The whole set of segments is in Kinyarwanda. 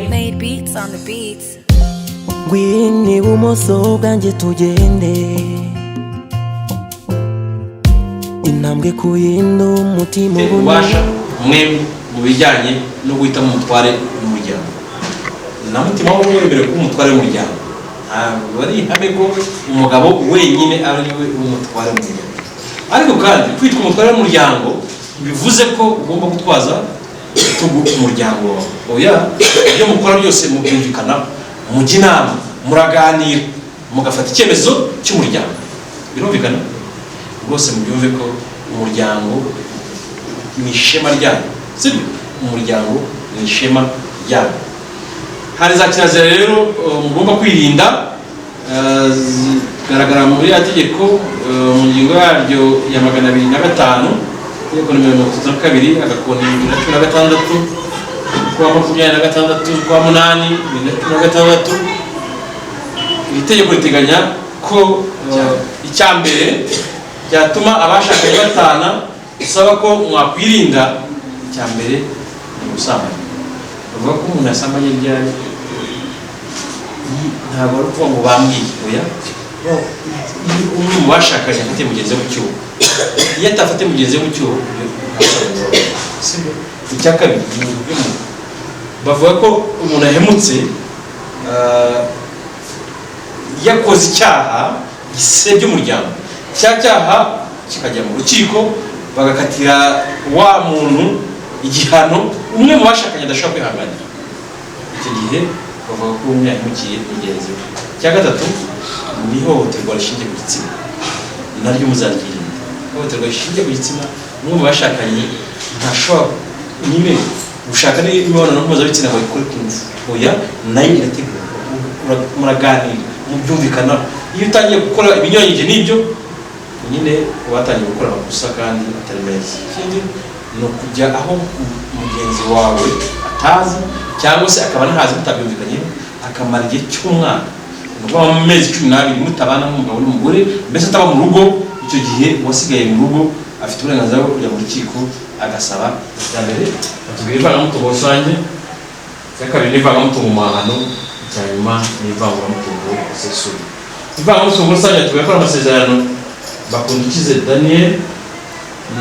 Made beats on the beats. Gwini bumoso bwanjye tugende intambwe kuyinda umutima ubasha mwe mu bijyanye no guhita mu mutware umuryango na mutima wo mwemere ko umutware umuryango ntabwo bari ihame ko umugabo wenyine ari we umutware umuryango ariko kandi kwitwa umutware w'umuryango bivuze ko ugomba gutwaza umuryango oya ibyo mukora byose mubyumvikana mujya inama muraganira mugafata icyemezo cy'umuryango birumvikana rwose mubyumve ko umuryango ni ishema ryayo sibyo umuryango ni ishema ryayo hari za kirazira rero mugomba kwirinda zigaragara muri ya tegeko mu ngingo yaryo ya 205 tegeko nimero 32 agakoni 2016 kwa 26 kwa 8 2016 iri tegeko riteganya ko icyambere cyatuma abashakanye batana usaba ko mwakwirinda icyambere ni gusambana bavuga ko umuntu asambanye ryari ntabwo ari ukuvuga ngo bambwiye oya umwe mu bashakanye afite mugenzi mu cyuho iyo atafite mugenzi mu cyuho icya kabiri bavuga ko umuntu ahemutse yakoze icyaha gisebya umuryango cya cyaha kikajya mu rukiko bagakatira wa muntu igihano umwe mu bashakanye adashobora kwihanganira icyo gihe bavuga ko umwe yahemukiye mugenzi we cya gatatu ni ihohoterwa rishingiye ku gitsina naryo muzaryirinda ihohoterwa rishingiye ku gitsina umwe mu bashakanye ntashobora nyine gushaka n'imibonano mpuzabitsina ngo ikore ku ngufu oya nayo irategurwa muraganira mubyumvikana iyo utangiye gukora ibinyuranyije n'ibyo nyine watangiye gukora amakosa kandi atari meza ikindi ni ukujya aho mugenzi wawe atazi cyangwa se akaba ntazi mutabyumvikanye akamara igihe cy'umwaka ni ukuvuga mu mezi 12 mutabana nk'umugabo n'umugore mbese ataba mu rugo icyo gihe wasigaye mu rugo afite uburenganzira bwo kujya mu rukiko agasaba mbere atubwira ivangamutungo rusange cya kabiri n'ivangamutungo mu mahano icya nyuma n'ivangamutungo sesuye ivangamutungo rusange atubwira ko amasezerano Bakundikize Daniel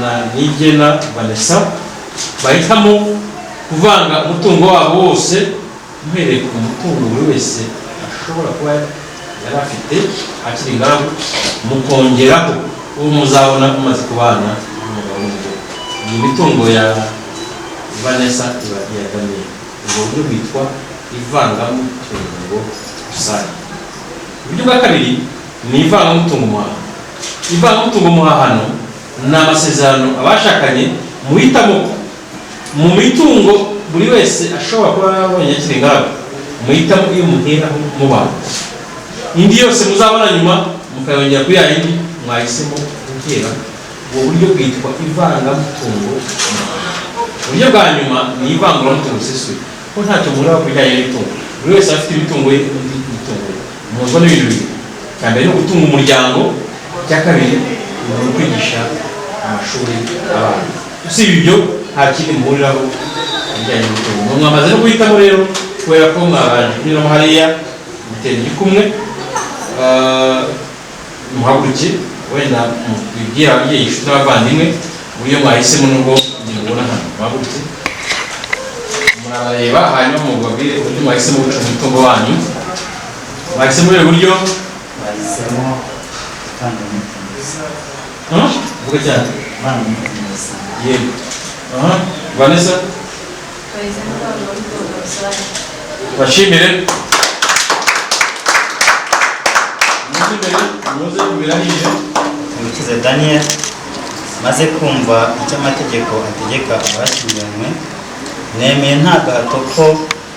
na Nigena Vanessa bahitamo kuvanga umutungo wabo wose muhereye ku mutungo buri wese ashobora kuba yari afite akiri ingaragu mukongeraho uwo muzabona umaze kubana n'umugabo n'umugore ni imitungo ya Vanessa ya Daniel ubwo buryo bwitwa ivangamutungo rusange uburyo bwa kabiri ni ivangamutungo muhahano ivangamutungo muhahano ni amasezerano abashakanye muhitamo mu mitungo buri wese ashobora kuba yabonye akiri ingaragu muhitamo iyo muheraho mubana indi yose muzabona nyuma mukayongera kuri yindi mwahisemo guhera ubu buryo bwitwa ivangamutungo uburyo bwa nyuma ni ivanguramutungo sesuye ko ntacyo muraba ku bijyanye n'imitungo buri wese afite imitungo ye undi imitungo ye muzwa n'ibintu bibiri cya mbere ni ugutunga umuryango cya kabiri ni ukwigisha amashuri abana usibye ibyo nta kindi muhuriraho bijyanye n'imitungo mwamaze no guhitamo rero kubera ko mwabanje kunyuramo hariya mutera igikumwe muhaguruke wenda mubwira ababyeyi inshuti n'abavandimwe uburyo mwahisemo n'ubwo kugira ngo ubona hano muhaguruke murabareba hanyuma mubabwire uburyo mwahisemo guca umutungo wanyu mwahisemo uburyo buryo bahisemo gutanga vuga cyane yego Vanessa bashimire Bakundikize Daniel maze kumva icyo amategeko ategeka abashyingiranywe nemeye nta gahato ko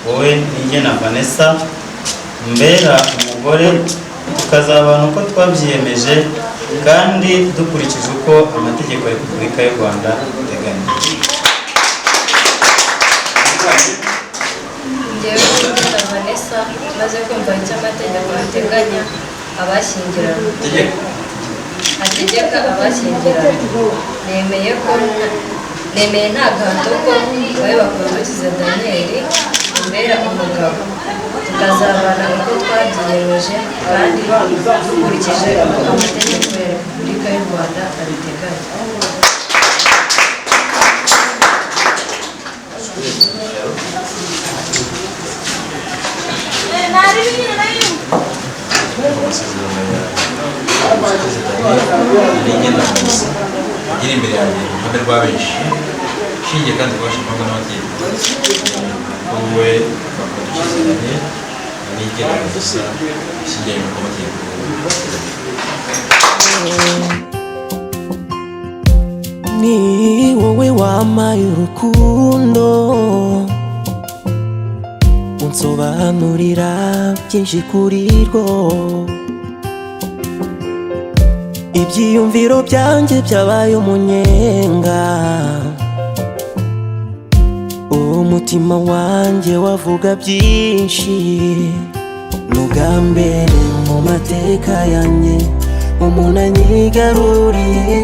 wowe Nigena Vanessa mbera umugore tukazabana uko twabyiyemeje kandi dukurikije uko amategeko ya Repubulika y'u Rwanda ateganya. Njyewe Nigena Vanessa maze kumva icyo amategeko ateganya abashyingiranywe ategeka abashyingiranywe nemeye nta gahato ko wowe Bakundikize Daniel yambera umugabo tukazabana uko twabyiyemeje kandi dukurikije uko amategeko ya Repubulika y'u Rwanda abiteganya. iri imbere yanjye uruhande rwa benshi ishingiye kandi rwashingwaga n'ababyeyi wowe bakadushyiziranye n'igena gusa ishingiye ku mategeko. Ni wowe wampaye urukundo unsobanurira byinshi kuri rwo, ibyiyumviro byanjye byabaye umunyenga, umutima wanjye wavuga byinshi, n'ubwa mbere mu mateka yanjye umuntu anyigaruriye,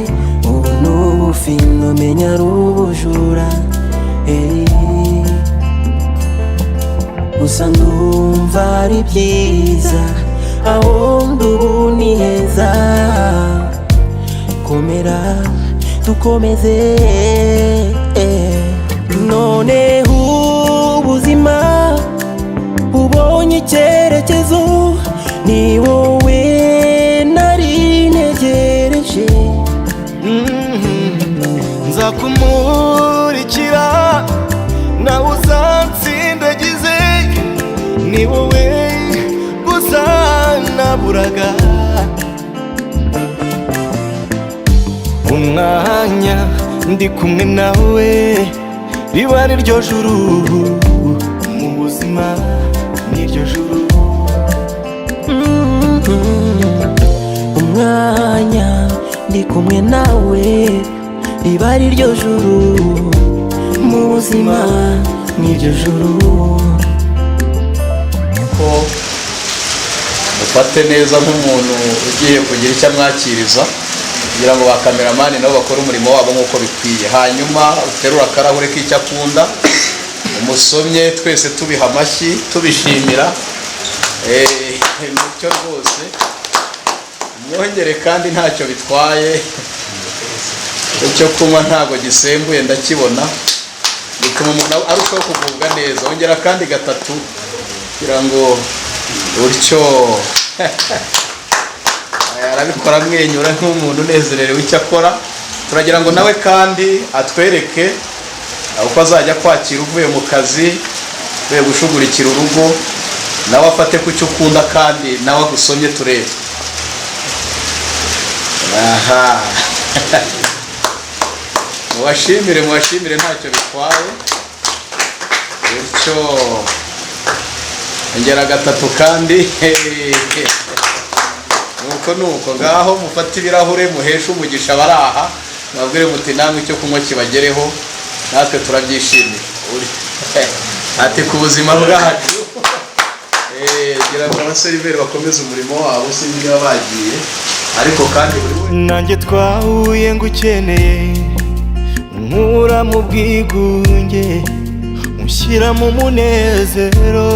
ubu n'ubufino menya ari ubujura. Gusa ndumva ari byiza aho ndi ubu ni heza, komera dukomeze. Noneho ubuzima ubonye icyerekezo, ni wowe nari ntegereje. Nzakumurikira nawe uzansindagize, ni wowe gusa naburaga. Umwanya ndi kumwe nawe riba ari ryo juru, mu buzima n'iryo juru. Umwanya ndi kumwe nawe riba ari ryo juru, mu buzima n'iryo juru. Ko mufate neza nk'umuntu ugiye kugira icyo amwakiriza, kugira ngo ba kameramani nabo bakore umurimo wabo nk'uko bikwiye. Hanyuma uterura akarahure k'icyo akunda, umusomye, twese tubiha amashyi tubishimira. Nicyo rwose mwongere kandi ntacyo bitwaye, icyo kunywa ntabwo gisembuye ndakibona, bituma umuntu arushaho kugubwa neza. Ongera kandi gatatu kugira ngo utyo arabikora amwenyura nk'umuntu unezererewe icyo akora. Turagira ngo nawe kandi atwereke uko azajya kwakira uvuye mu kazi, uvuye gushugurikira urugo, nawe afate ku cyo ukunda kandi nawe agusomye turebe. Aha muwashimire ntacyo bitwaye. Bityo ongera gatatu kandi nuko ngaho mufate ibirahure muheshe umugisha bari aha, mwabwire muti namwe icyo kunywa kibagereho, natwe turabyishimiye. Ati ku buzima bwacu gira ngo abaseriveri bakomeze umurimo wabo, sinzi niba bagiye, ariko kandi buri wese nanjye twahuye ngukeneye, nkura mu bwigunge unshyira mu munezero.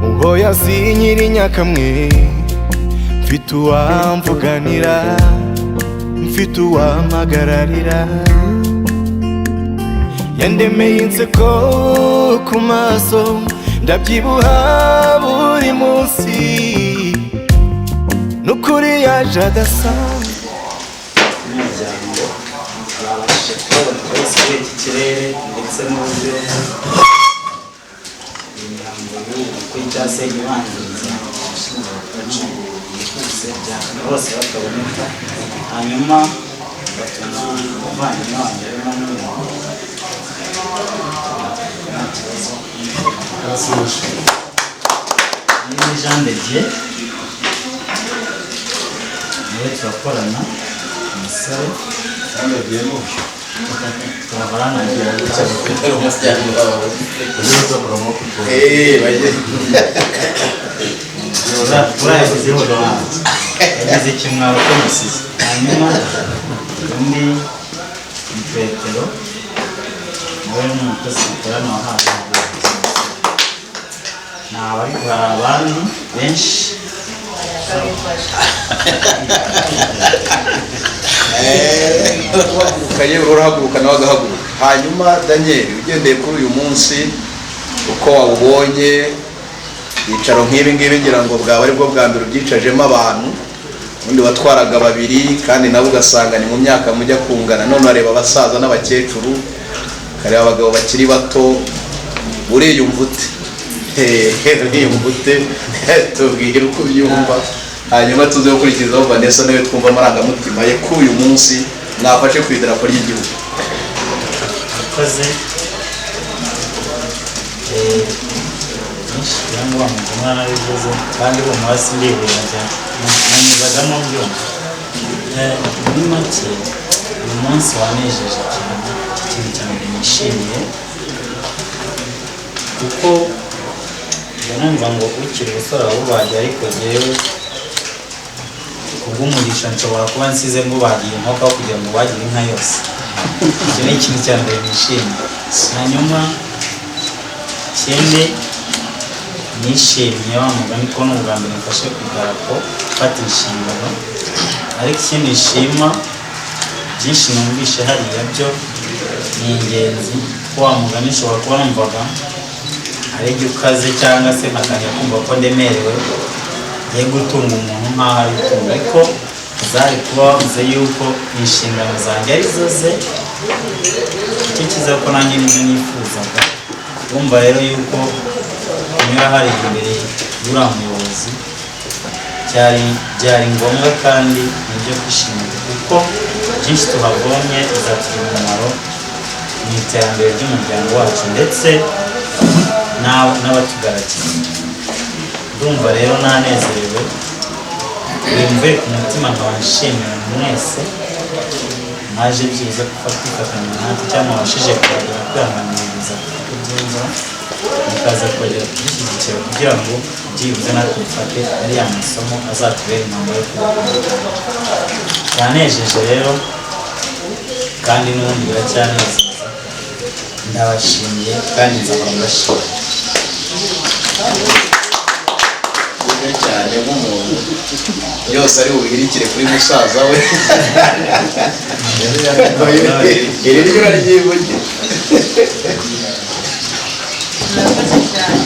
Uhoya sinkiri nyakamwe, mfite uwamvuganira, mfite uwampagararira, yandemeye inseko ku maso, ndabyibuha buri munsi, n'ukuri yaje adasanzwe. Umuryango babashije kubona polisi y'iki kirere ndetse n'uburyo imihango y'ubukwe cyangwa se ibanziriza bose bakaboneka, hanyuma batuma umuvandimwe wanjye arimo n'umuntu nta kibazo. Ni Jean de Dieu niwe turakorana, umusore turakorana urayagizeho ruhanze yagize ikimwaro ko musize. Hanyuma undi ni Petero wowe n'umukozi mukorana wahawe ntawe ariko hari abandi benshi ukaye urahaguruka nawe agahaguruka. Hanyuma Daniel, ugendeye kuri uyu munsi uko wawubonye yicaro nk'ibi ngibi ngira ngo bwaba ari bwo bwa mbere ubyicajemo abantu, undi watwaraga babiri kandi nabo ugasanga ni mu myaka mujya kungana, none areba abasaza n'abakecuru, kareba abagabo bakiri bato, uriyumva ute? Uriyumva ute? Tubwire uko ubyumva, hanyuma tuze gukurikizaho Vanessa nawe twumva amarangamutima ye kuri uyu munsi mwafashe ku idarapo ry'igihugu. Akoze cyangwa umwana w'ibibazo kandi uwo munsi ndihera cyane nanyuzagamo byumva muri make uyu munsi wanejeje cyane, ikintu cya mbere nishimiye kuko numva ngo ukiri umusore awubagiye, ariko jyewe kubw'umugisha nshobora kuba nsize ngo bagiye inkoko kugira ngo bagire inka yose. Icyo ni ikintu cya mbere nishimiye. Hanyuma ikindi nishimiye wa mugani ko n'ubwa mbere mfashe ku idarapo gufata inshingano, ariko ikindi nshima byinshi numvishe hariya byo ni ingenzi ko wa mugani ushobora kuba numvaga ari ibyo ukaze cyangwa se nkakajya kumva ko ndemerewe ngiye gutunga umuntu nk'aho ari itungo, ariko zari kuba bavuze yuko inshingano zanjye ari zo ze. Icyo cyiza ko nanjye nibyo nifuzaga. Urumva rero yuko kunyura hari imbere y'uriya muyobozi byari ngombwa kandi nibyo kwishimira, kuko byinshi tuhabonye bizatugirira umumaro mu iterambere ry'umuryango wacu ndetse n'abatugaragiye. Ndumva rero nanezerewe, bimvuye ku mutima nkaba nshimira mwese mwaje byiza kwifatanya natwe cyangwa mwabashije kubagira kwihanganiriza kubyumva mukaza kongera kudushyigikira kugira ngo byibuze natwe dufate ariya masomo azatubera impamvu yo kubaho. Yanejeje rero kandi n'ubundi biracyanezeza. Ndabashimiye kandi nzahora mbashimira cyane nk'umuntu yose ari bubirikire kuri musaza we. Iri ryo uraryivugira. murakoze cyane.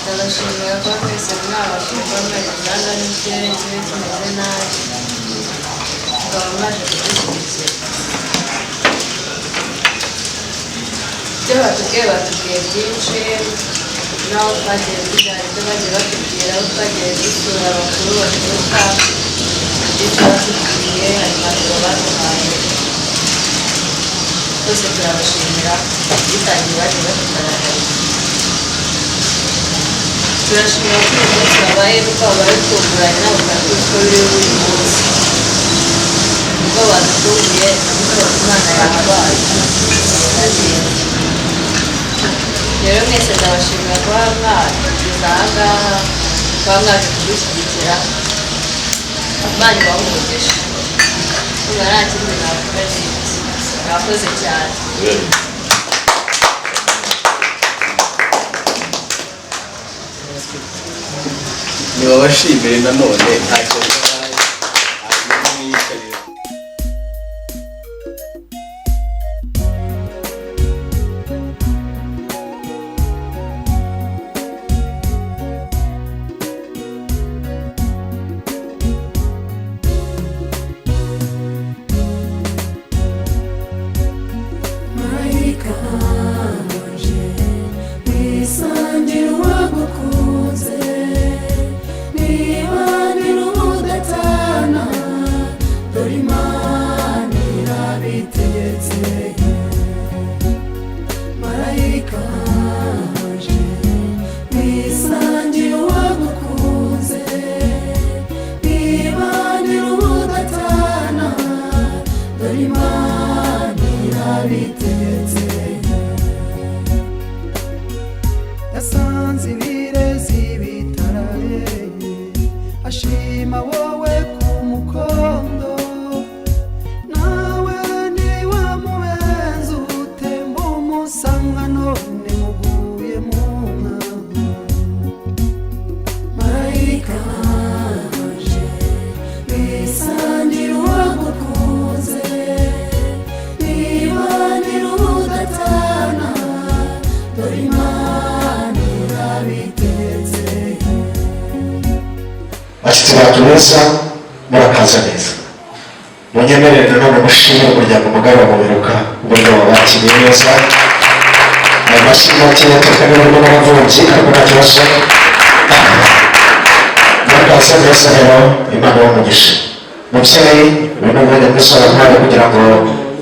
Ndabashimira ko mwese mwabashije kuba mwagizanga n'ikirere kibe kimeze nabi mukaba mwaje kudushyigikira. Ibyo batubwiye byinshi, n'aho twagiye tujyana ibyo bagiye batubwira, aho twagiye dusura abakuru baturuka, ibyo batubwiye, hari impapuro baduhaye, twese turabashimira bitangiye bagiye batugaragariza. Turashimira ko uyu munsi wabaye twabaye twunguranye n'abakuru uko biri buri munsi, ubwo badutunguye ariko Imana yahabaye. Rero mwese ndabashimira kuba mwageze aha ngaha, kuba mwaje kudushyigikira. Imana ibahe umugisha. Kuba nta kindi navuga ni iki. Mwakoze cyane. Nibabashimire nanone ntacyo Niba ni urubuga bacu beza murakaza neza. Munyemerere nanone mushimire umuryango mugari wa Muberuka uburyo wabakiriye neza. Amashyi makeya tukanirwa n'abavunji ariko nta kibazo. Murakaza neza rero, Imana y'umugisha. Mubyeyi uyu ni umwanya mwiza wampaye kugira ngo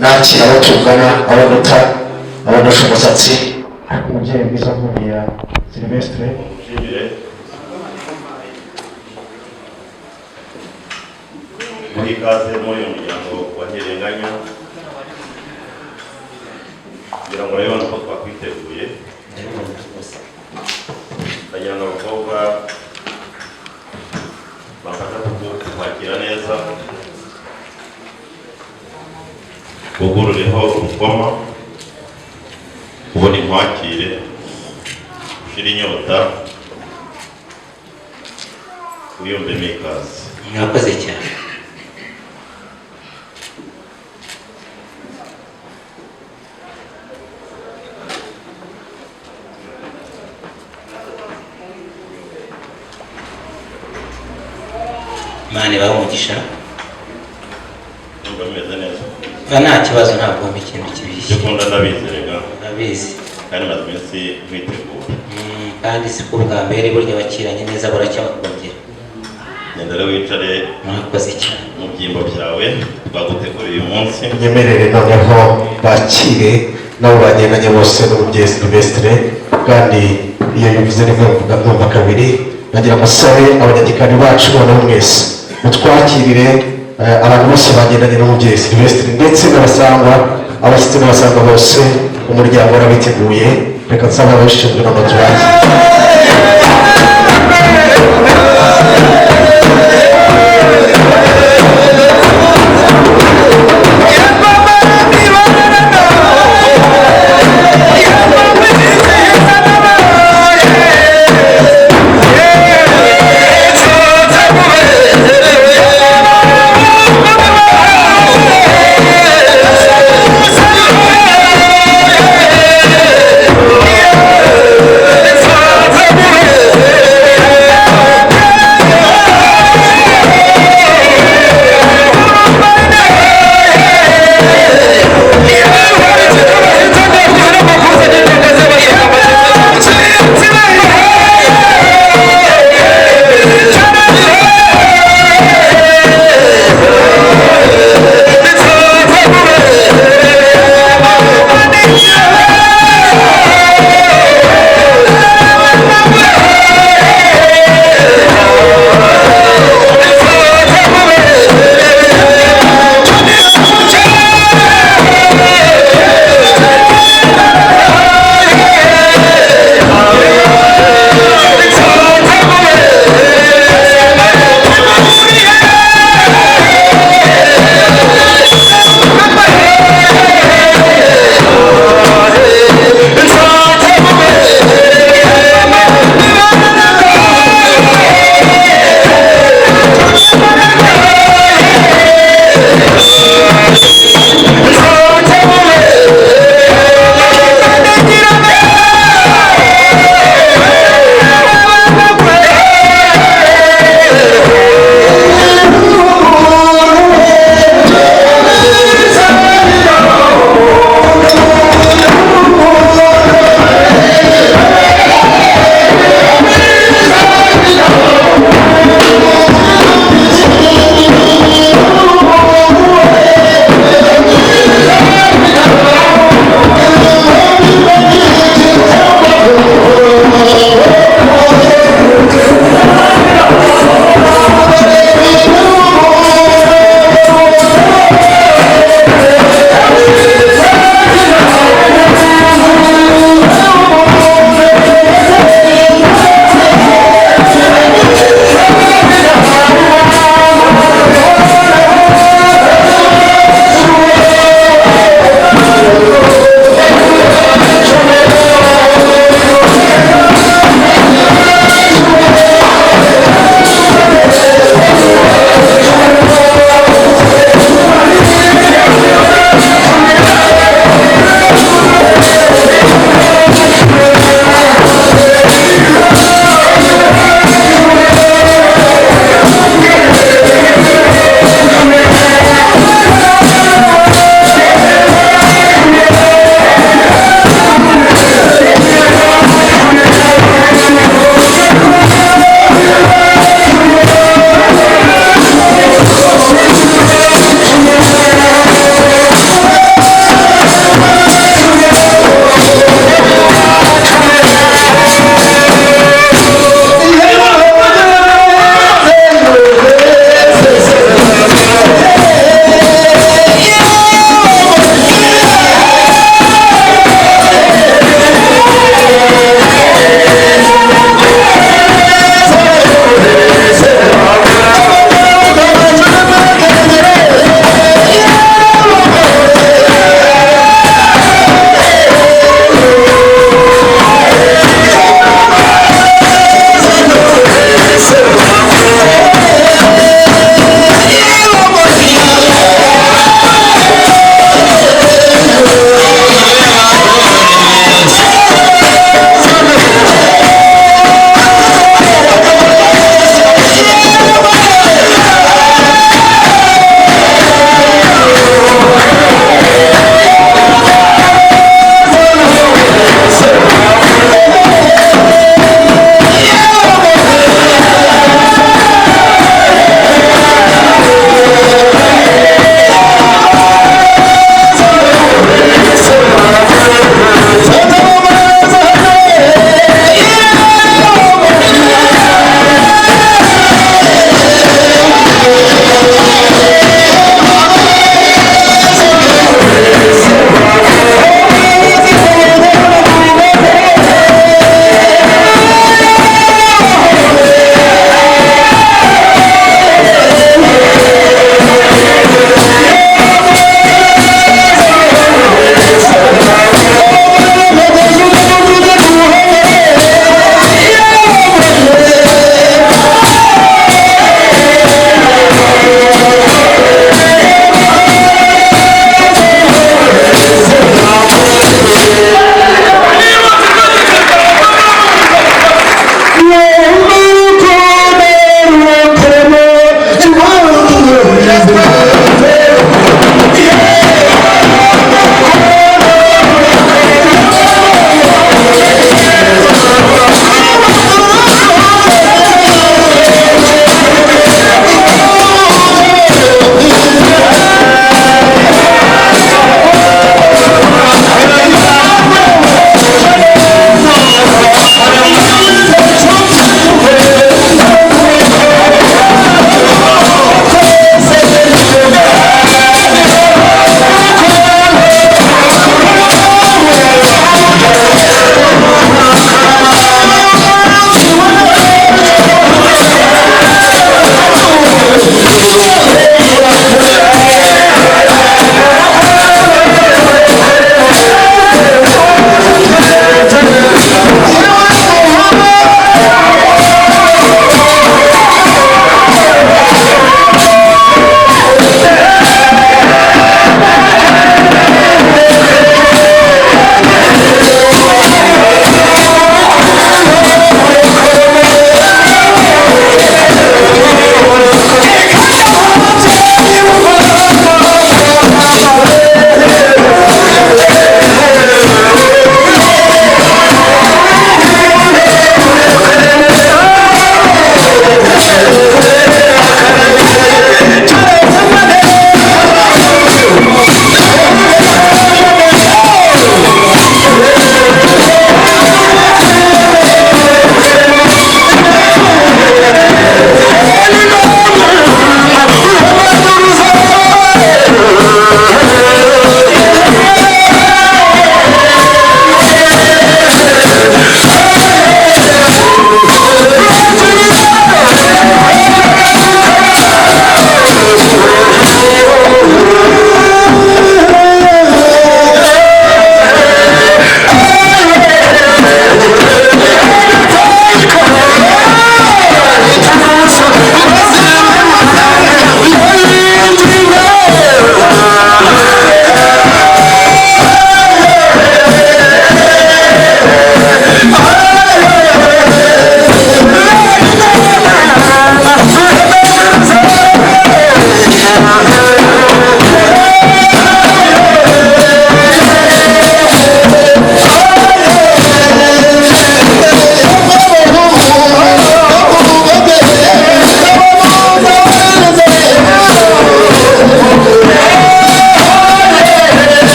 nakire abo tungana, abo duta, abo dusha umusatsi. Ariko umubyeyi mwiza nk'uriya Sylvestre muri ikaze muri uyu muryango wa Ntirenganya, kugira ngo urabibona ko twakwiteguye. Ndagira ngo abakobwa bafasha kwakira neza, bugurureho urukoma, ubona inkwakire, ushira inyota, wiyumvemo ikaze. Mwakoze cyane. Imana ibahe umugisha. Numva bimeze neza. Nta kibazo, ntabwo mba ikintu kibishye. Dukunda ndabizi rega. Ndabizi. Kandi maze iminsi mwitegura. Kandi si ko bwa mbere burya bakiranye neza buracyabakongera. Genda rero wicare. Mwakoze cyane. Mu byimbo byawe baguteguriye uyu munsi. Nyemerere noneho bakire nabo bagendanye bose n'umubyeyi Sylvestre, kandi iyo bivuze rimwe mvuga kabiri. Nagira amasabe abanyagikari bacu noneho mwese mutwakirire abantu bose bagendanye n'umubyeyi Sylvestre ndetse n'abasangwa, abashyitsi n'abasangwa bose umuryango urabiteguye. Reka nsaba ababishinzwe noneho tubakire. Yeah.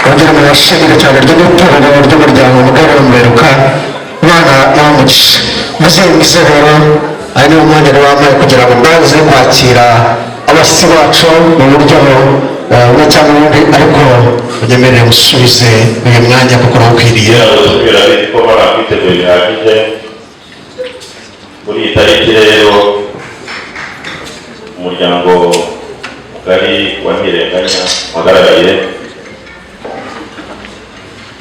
bongera mu bashimire cyane ry'amatorero ry'umuryango mugari wa Mberuka Imana y'umugisha muzehe mwiza rero ari niwo mwanya wambaye kugira ngo mbanze kwakira abashyitsi bacu mu buryo umwe cyangwa ubundi ariko unyemerere musubize uyu mwanya kuko urawukwiriye. Birabizi ko barakwiteguye bihagije kuri iyi tariki rero umuryango mugari wa Ntirenganya wagaragaye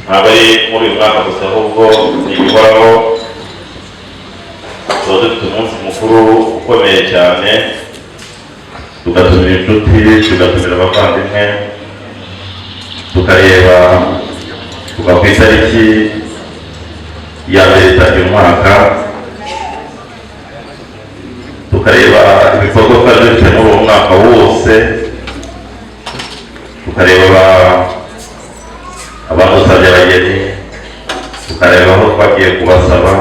ntabwo ari muri uyu mwaka gusa ahubwo ni ibihoraho. tuba dufite umunsi mukuru ukomeye cyane, tugatumira inshuti, tugatumira abavandimwe, tukareba kuva ku itariki ya mbere itangira umwaka, tukareba ibikorwa twari dufite muri uwo mwaka wose, tukareba abadusabye abageni, tukareba aho twagiye kubasaba,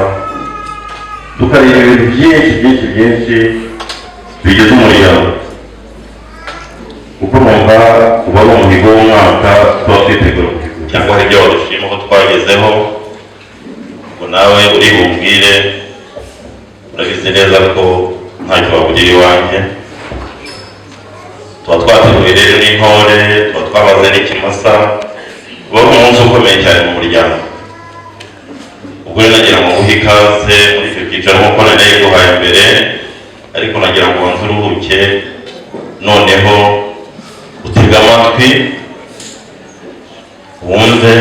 tukareba ibintu byinshi bigize umuryango, kuko numva uba ari umuhigo w'umwaka tuba twitegura cyangwa hari ibyo wadushima ko twagezeho, ngo nawe uri bumbwire urabizi neza ko ntacyo wabugira iwanjye. Tuba twateguye rero n'intore, tuba twabaze n'ikimasa, uba ari umunsi ukomeye cyane mu muryango. ubwo rero nagira ngo uhe ikaze muri icyo cyicaro nk'uko nari guhaye mbere, ariko nagira ngo wanze uruhuke noneho utega amatwi wumve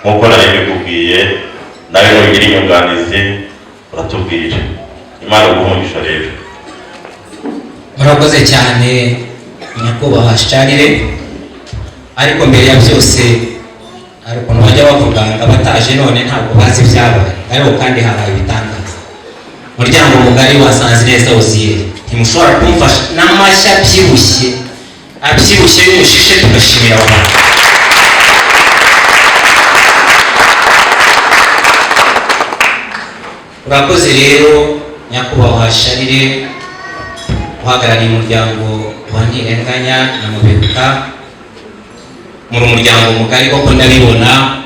nk'uko nari bikubwiye, nawe nugira inyunganizi uratubwira. Imana iguhe rero. murakoze cyane nyakubahwa Charles, ariko mbere ya byose hari ukuntu bajya bavuga ngo abataje none ntabwo bazi ibyabaye, ariko kandi habaye ibitangaza. Umuryango mugari wasanze neza wuzuye, ntimushobora kumfasha n'amashyi abyibushye y'umushishe, tugashimira abantu. urakoze rero nyakubahwa Charles uhagarariye umuryango wa Ntirenganya na Muberuka. muri umuryango mugari koko ndabibona,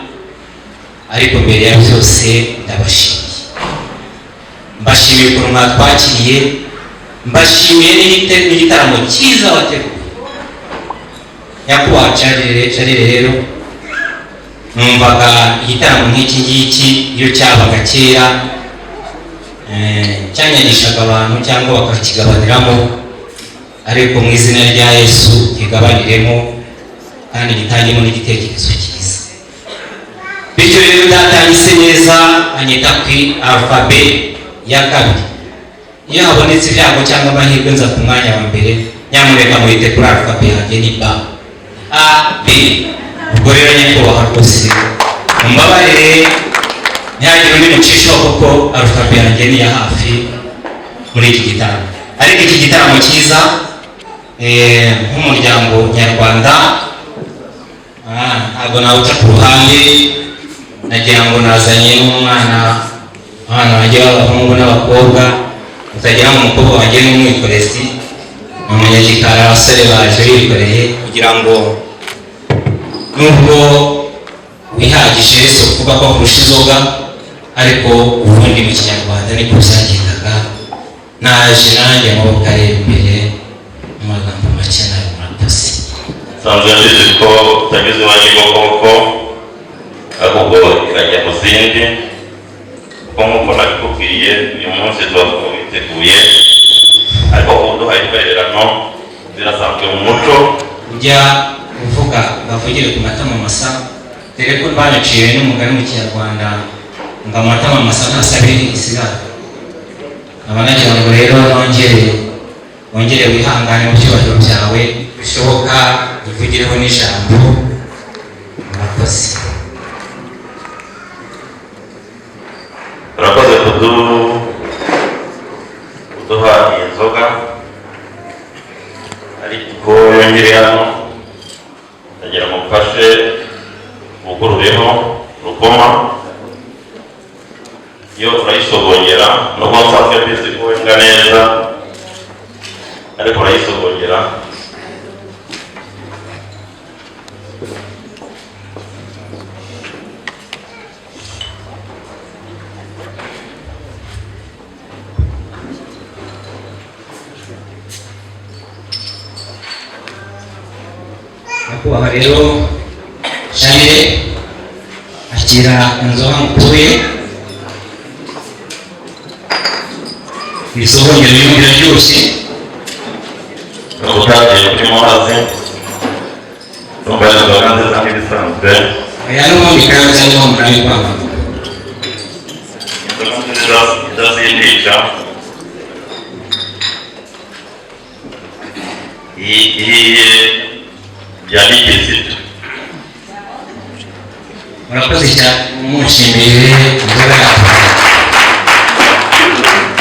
ariko mbere ya byose ndabashimiye. mbashimiye ukuntu mwatwakiriye, mbashimiye n'igitaramo cyiza wateguye nyakubahwa Charles rero. numvaga igitaramo nk'iki ngiki iyo cyabaga kera cyanyagishaga abantu cyangwa bakakigabaniramo, ariko mu izina rya Yesu kigabaniremo kandi gitangemo n'igitekerezo cyiza. bityo rero datangise neza anyita ku alfabe ya kabiri. iyo habonetse ibyago cyangwa amahirwe nza ku mwanya wa mbere, nyamuneka muhite kuri alfabe yanjye ni ba a b. ubwo rero nyakubahwa rwose mumbabarire ntihagire undi mucisha kuko alfabe yanjye ni ya hafi muri iki gitaramo. ariko iki gitaramo cyiza nk'umuryango nyarwanda ntabwo nawuca ku ruhande. nagira ngo nazanye n'umwana, abana banjye b'abahungu n'abakobwa, utagira ngo umukobwa wanjye n'umwikorezi, ni umunyagikara, abasore baje bikoreye kugira ngo nubwo wihagije si ukuvuga ko kurusha inzoga, ariko ubundi mu kinyarwanda niko byagendaga. naje nanjye amaboko areba imbere mu magambo make nayo murakoze. nsanzwe nzizi ko utanyuze iwanjye koko, ahubwo irajya mu zindi, kuko nk'uko nabikubwiye uyu munsi tuba twiteguye, ariko uduhaye intwererano zirasanzwe mu muco. ujya uvuga bavugire ku matama masa, dore ko banaciye n'umugani mu kinyarwanda ngo amatama masa ntasabire isigara. aba nagira ngo rero wongere wihangane mu byubahiro byawe bishoboka, uvugireho n'ijambo. murakoze. turakoze kuduha iyi nzoga, ariko yongere hano ndagira ngo mfashe ugurureho rukoma. iyo urayisogongera, nubwo nsanzwe mbizi ko wenga neza, ariko urayisogongera nyakubahwa rero Charles akira inzoga mukuye isohongera ibintu byose ubutagiye kuri muhazi numvaga inzoga nziza nk'ibisanzwe aya n'ubundi kandi arimo murabi kwamamaza inzoga nziza idasindisha ihiye bya n'igisito murakoze cyane mushimire inzoga yawe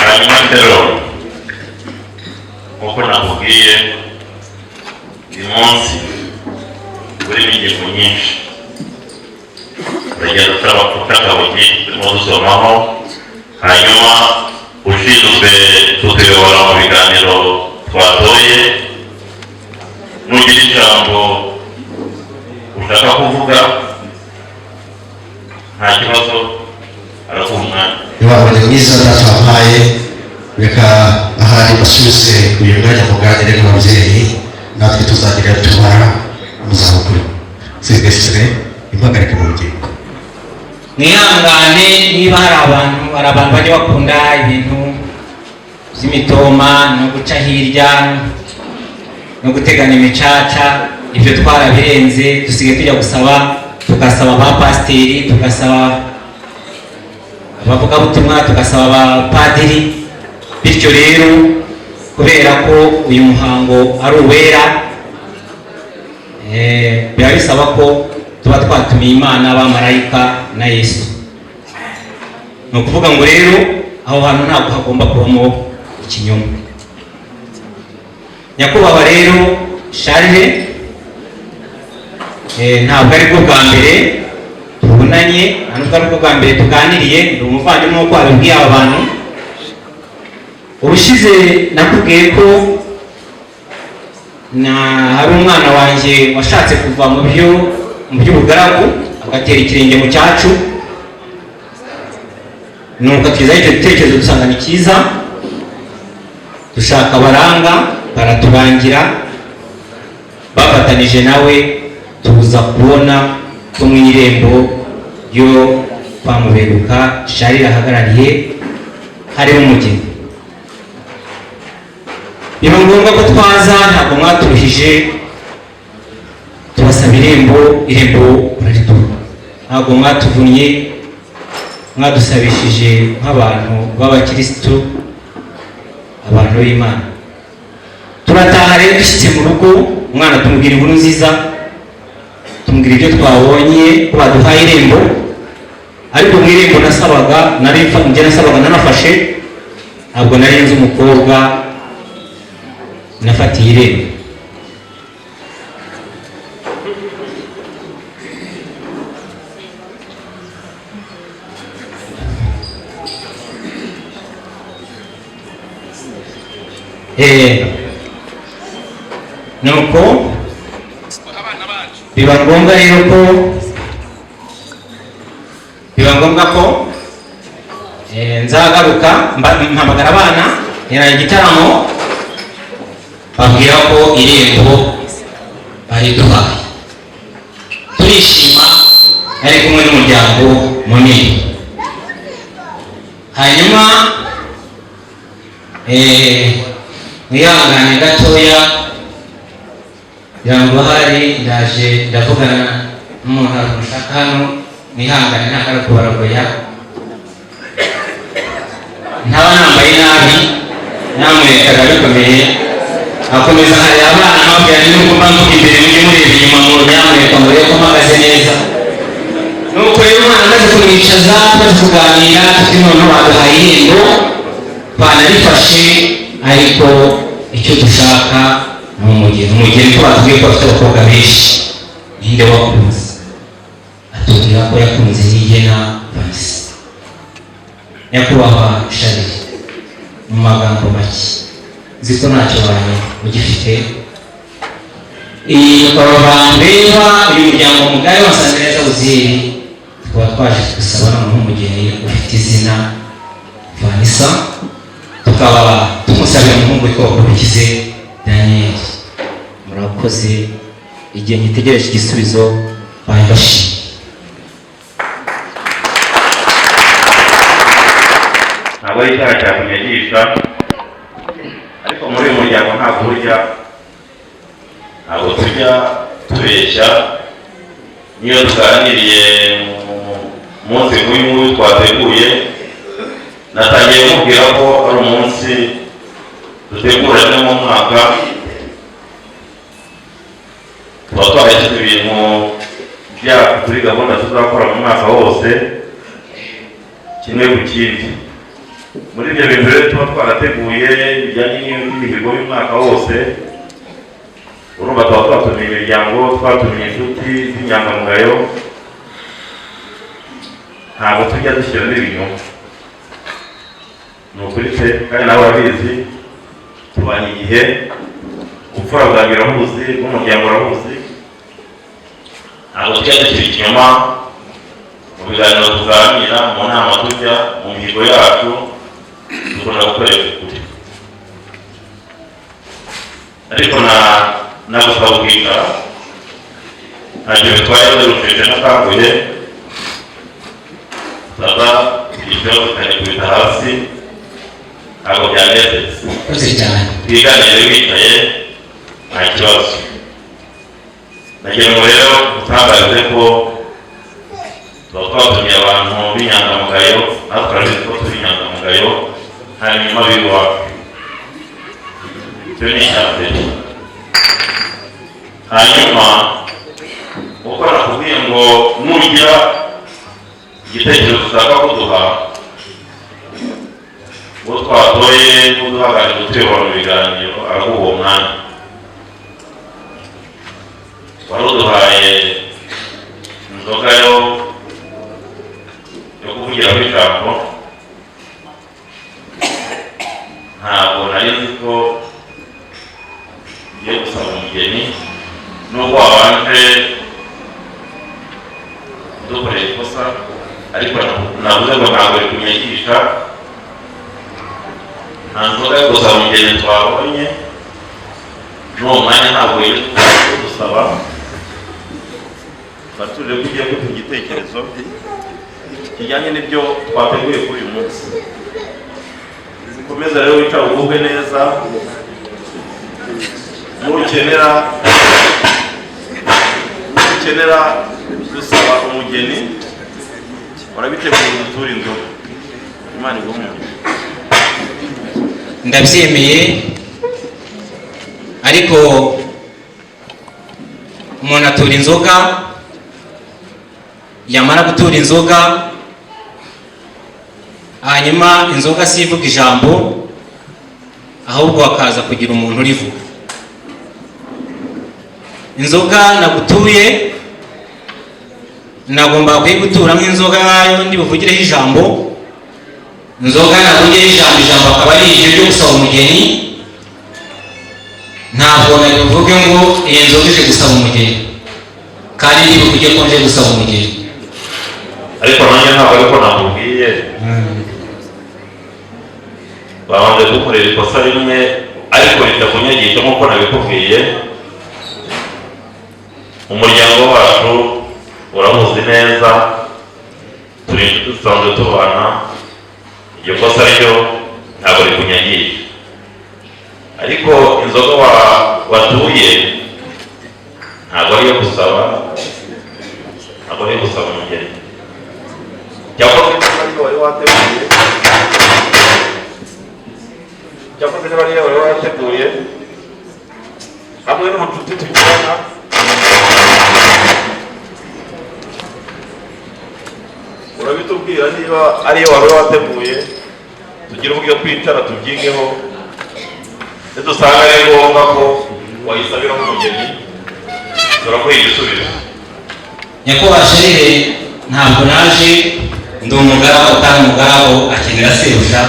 hanyuma rero nk'uko nakubwiye uyu munsi urimo ingingo nyinshi uragenda ufite akabugi turimo dusomaho hanyuma ushinzwe kutuyobora mu biganiro twatoye nugira ijambo ushaka kuvuga nta kibazo arakuha umwanya niba mwiza ndatwampaye reka ahari basubize uyu mwanya muganire n'ababyeyi natwe tuzagira tumara mu zabukuru silvestre impagarike mu bugingo mwihangane niba hari abantu bajya bakunda ibintu by'imitoma no guca hirya no guteganya imicaca ibyo twarabirenze dusigaye tujya tugasaba ba pasiteri tugasaba abavugabutumwa tugasaba abapadiri bityo rero kubera ko uyu muhango ari uwera biba bisaba ko tuba twatumiye Imana abamarayika na Yesu ni ukuvuga ngo rero aho hantu ntabwo hagomba kubamo ikinyoma nyakubahwa rero Charles ntabwo ari bwo bwa mbere tubonanye ntabwo ari bwo bwa mbere tuganiriye ndi umuvandimwe nk'uko wabibwiye aba bantu ubushize nakubwiye ko hari umwana wanjye washatse kuva mu by'ubugaragu agatera ikirenge mu cyacu nuko tugezaho icyo gitekerezo dusanga ni cyiza dushaka abaranga baraturangira bafatanije nawe tuza kubona ko mu irembo ryo kwa Muberuka Charles ahagarariye harimo umugeni biba ngombwa ko twaza ntabwo mwaturuhije tubasaba irembo murariduha ntabwo mwatuvunnye mwadusabishije nk'abantu b'abakirisitu abantu b'Imana turataha rero dushyitse mu rugo umwana tumubwira inkuru nziza tumubwira ibyo twabonye ko baduhaye irembo ariko mu irembo nasabaga nanafashe ntabwo nari nzi umukobwa nafatiye irembo nuko biba ngombwa rero ko nzagaruka mpamagara abana nteranya igitaramo babwira ko irembo bariduhaye turishima ari kumwe n'umuryango munini hanyuma mwihangane gatoya kugira ngo hari ndaje ndavugana n'umuntu arumushaka hano mwihangane ntabwo ari kubaragoya ntaba nambaye nabi namwerekaga bikomeye akomeza nkareba abana amabwira ni nuko mba mvuga imbere mujye mureba inyuma mu nyamwereka murebe ko mpagaze neza nuko rero umwana amaze kumwicaza tumaze kuganira tuti noneho baduhaye irembo banarifashe ariko icyo dushaka ni umugeni ko batubwiye ko afite abakobwa benshi ninde wakunze atubwira ko yakunze Niyigena Vanessa nyakubahwa Charles mu magambo make nzi ko ntacyo bantu ugifite iyi ndeba uyu muryango mugari wa Nsanzineza Uziri tukaba twaje gusaba n'umugeni ufite izina Vanessa, tukaba tumusabira umuhungu ko ubikize Daniel. Murakoze, igihe ngitegereje igisubizo bayibashimiye. ntabwo ari icyaha cyakunyagisha, ariko muri uyu muryango ntabwo tujya tubeshya. Niyo tuganiriye mu munsi nk'uyu twateguye, natangiye mubwira ko ari umunsi dutegura rimwe mu mwaka, tuba twarashyize ibintu byacu kuri gahunda tuzakora mu mwaka wose kimwe ku kindi. Muri ibyo bintu rero tuba twarateguye bijyanye n'imihigo y'umwaka wose, urumva tuba twatumiye imiryango, twatumiye inshuti z'inyangamugayo, ntabwo tujya dushyiramo ibinyoma. Ni ukuri pe, kandi nawe urabizi, tubanye igihe, ubupfura bwanjye urabuzi, bw'umuryango urabuzi, ntabwo tujya dushyira ikinyoma mu biganiro tuganira, mu nama tujya, mu mihigo yacu, dukunda gukoresha ukuri. Ariko nagusaba kwicara, ntacyo bitwaye zirufite n'akanguye, tuza ikibazo tukagikubita hasi, ntabwo byanezeza. Twiganire wicaye, nta kibazo. Nagira ngo rero utangarize ko tuba twatumiye abantu b'inyangamugayo, natwe turabizi ko turi inyangamugayo, hanyuma b'iwacu. Icyo ni icya mbere. Hanyuma uko nakubwiye ngo nugira igitekerezo ushaka kuduha, uwo twatoye kuduhagarira gutuyobora mu biganiro araguha uwo mwanya. Wari uduhaye inzoga yo kuvugiraho ijambo, ntabwo nari nzi ko ugiye gusaba umugeni, nubwo wabanje kudukorera ikosa, ariko navuze ngo ntabwo ari kunyagisha. Nta nzoga yo gusaba umugeni twabonye, n'uwo mwanya ntabwo yari kudusaba. Batuje ko ugiye gufata igitekerezo kijyanye n'ibyo twateguye kuri uyu munsi. Komeza rero wicara ugubwe neza, nukenera gusaba umugeni urabiteguye udutura inzoga. Imana iguhe. Ndabyemeye, ariko umuntu atura inzoga, yamara gutura inzoga, hanyuma inzoga sivuga ijambo, ahubwo hakaza kugira umuntu urivuga. Inzoga nagutuye nagomba kuyiguturamo inzoga yayo ndi buvugireho ijambo. Inzoga navugireho ijambo akaba ari iryo ryo gusaba umugeni, ntabwo nabivuge ngo iyi nzoga ije gusaba umugeni kandi ndibuvuge ko nje gusaba umugeni. Ariko nanjye ntabwo ariko nakubwiye, babanje dukorera ikosa rimwe ariko ritakunyagisha nk'uko nabikubwiye. Umuryango wacu uramuzi neza, turi dusanzwe tubana, iryo kosa ryo ntabwo rikunyagisha. Ariko inzoga watuye ntabwo ariyo gusaba, ntabwo ariyo gusaba umugeni. Cyakoze niba ariyo wari wateguye, hamwe n'ubucuti tugirana, urabitubwira niba ariyo wari wateguye, tugire uburyo twicara tubyigeho. Nidusanga ari ngombwa ko wayisabira nk'umugeni, turaguha igisubizo. Nyakubahwa Sherire, ntabwo naje ndi umugaragu kandi umugaragu akenera sebuja.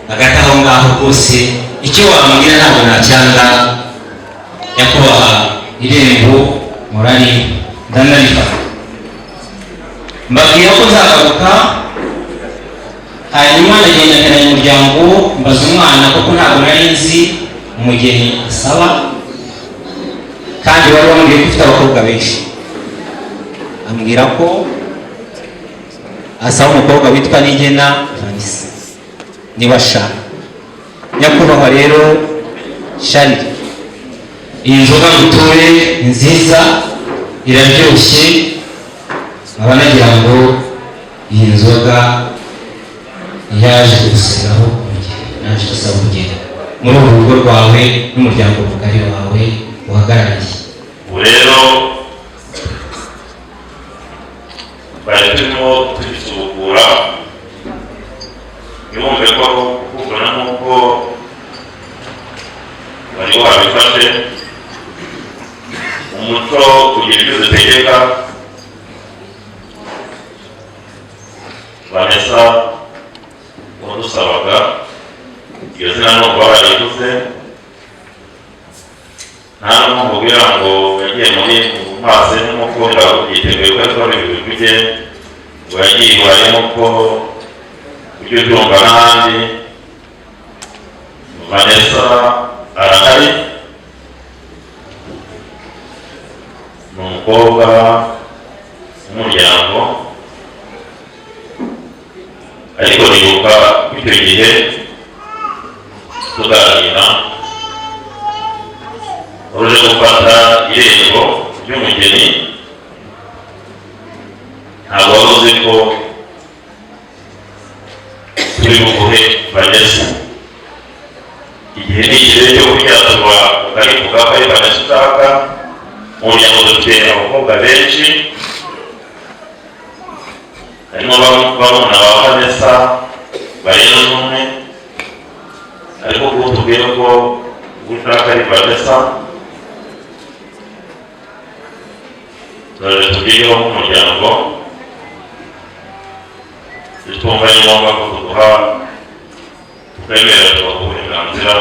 Hagati aho ngaho rwose icyo wambwira ntabwo nacyanga. Nyakubahwa irembo murari ndanarifata. Mbabwira ko nzagaruka, hanyuma nagendana umuryango mbaza umwana kuko ntabwo nari nzi umugeni asaba, kandi wari wambwiye ko ufite abakobwa benshi. Ambwira ko asaba umukobwa witwa Nigena Vanessa niba ashaka. Nyakubahwa rero Shari, iyi nzoga ngutuye nziza iraryoshye, nkaba nagira ngo iyi nzoga yaje gusiraho umugeni, yaje gusaba umugeni muri uru rugo rwawe n'umuryango mugari wawe uhagarariye. ubu rero bari turimo tubisubukura, ntibumve ko kuvugana nk'uko wari wabifashe. Umuco kugira ibyo dutegeka, Vanessa wadusabaga iyo zina n'ubwo barayiguze, nta n'umubwira ngo yagiye muri mazi n'umukunda yiteguye ko atwara ibintu bye, ngo yagiye iwarimo ko ujye ubyumva n'ahandi. Vanessa arahari, ni umukobwa w'umuryango, ariko nibuka icyo gihe tuganira uje gufata irembo ry'umugeni, ntabwo wari uzi ko turi buguhe Vanessa. Igihe ni igihe cyo kubyazwa ukarivuga ko ari Vanessa ushaka. Mu muryango dufite abakobwa benshi, harimo barumuna ba Vanessa barenga n'umwe, ariko kuba tubwira ko ushaka ari Vanessa, dore tubwireho nk'umuryango, twumva ni ngombwa ko tuduha tukemera tubaha uburenganzira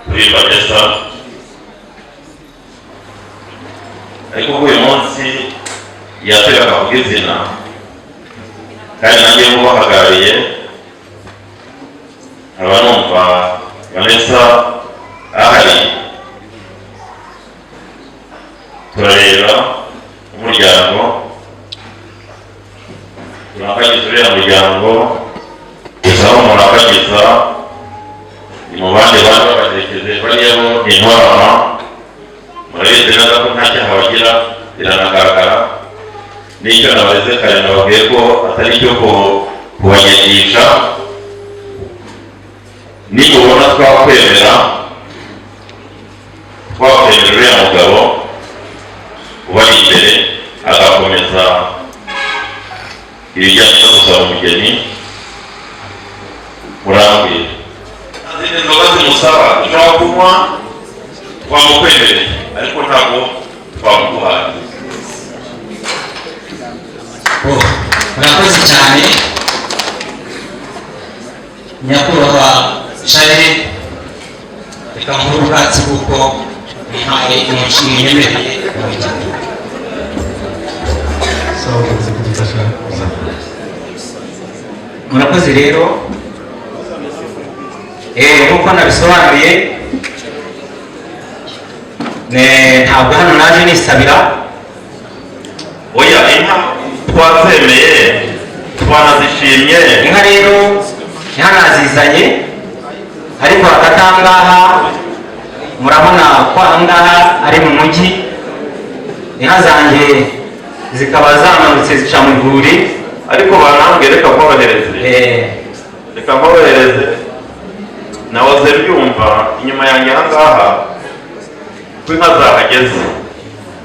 kuri Vanessa. Ariko uyu munsi yatega akavuga izina, kandi nanjye mubahagarariye nkaba numva Vanessa ahari, turareba umuryango, turakagiza uriya muryango, gusa aho umuntu akagiza ni mu bandi bandi babaherekeje bariya bo intwarama. Murabizi neza ko nta cyaha bagira, biranagaragara. N'icyo nabareze kare nababwiye ko atari cyo kubanyagisha. Nimubona twakwemera uriya mugabo ubari imbere agakomeza ibijyanye no gusaba umugeni, murambwira izindi nzoga zimusaba ushobora kunywa twamukwemereye, ariko ntabwo twamuguhaye. Murakoze cyane nyakubahwa Shari, reka nkuru ubwatsi kuko ntawe umushinga yemereye umugeni. Murakoze rero, nk'uko nabisobanuye, ntabwo hano naje nisabira. Oya, inka twazemeye twanazishimye. Inka rero ntihanazizanye, ariko hagati aha ngaha murabona ko aha ngaha ari mu mujyi, inka zanjye zikaba zamanutse zica mu rwuri. Ariko barambwira reka mborohereze, nahoze byumva inyuma yanjye aha ngaha ko inka zahageze,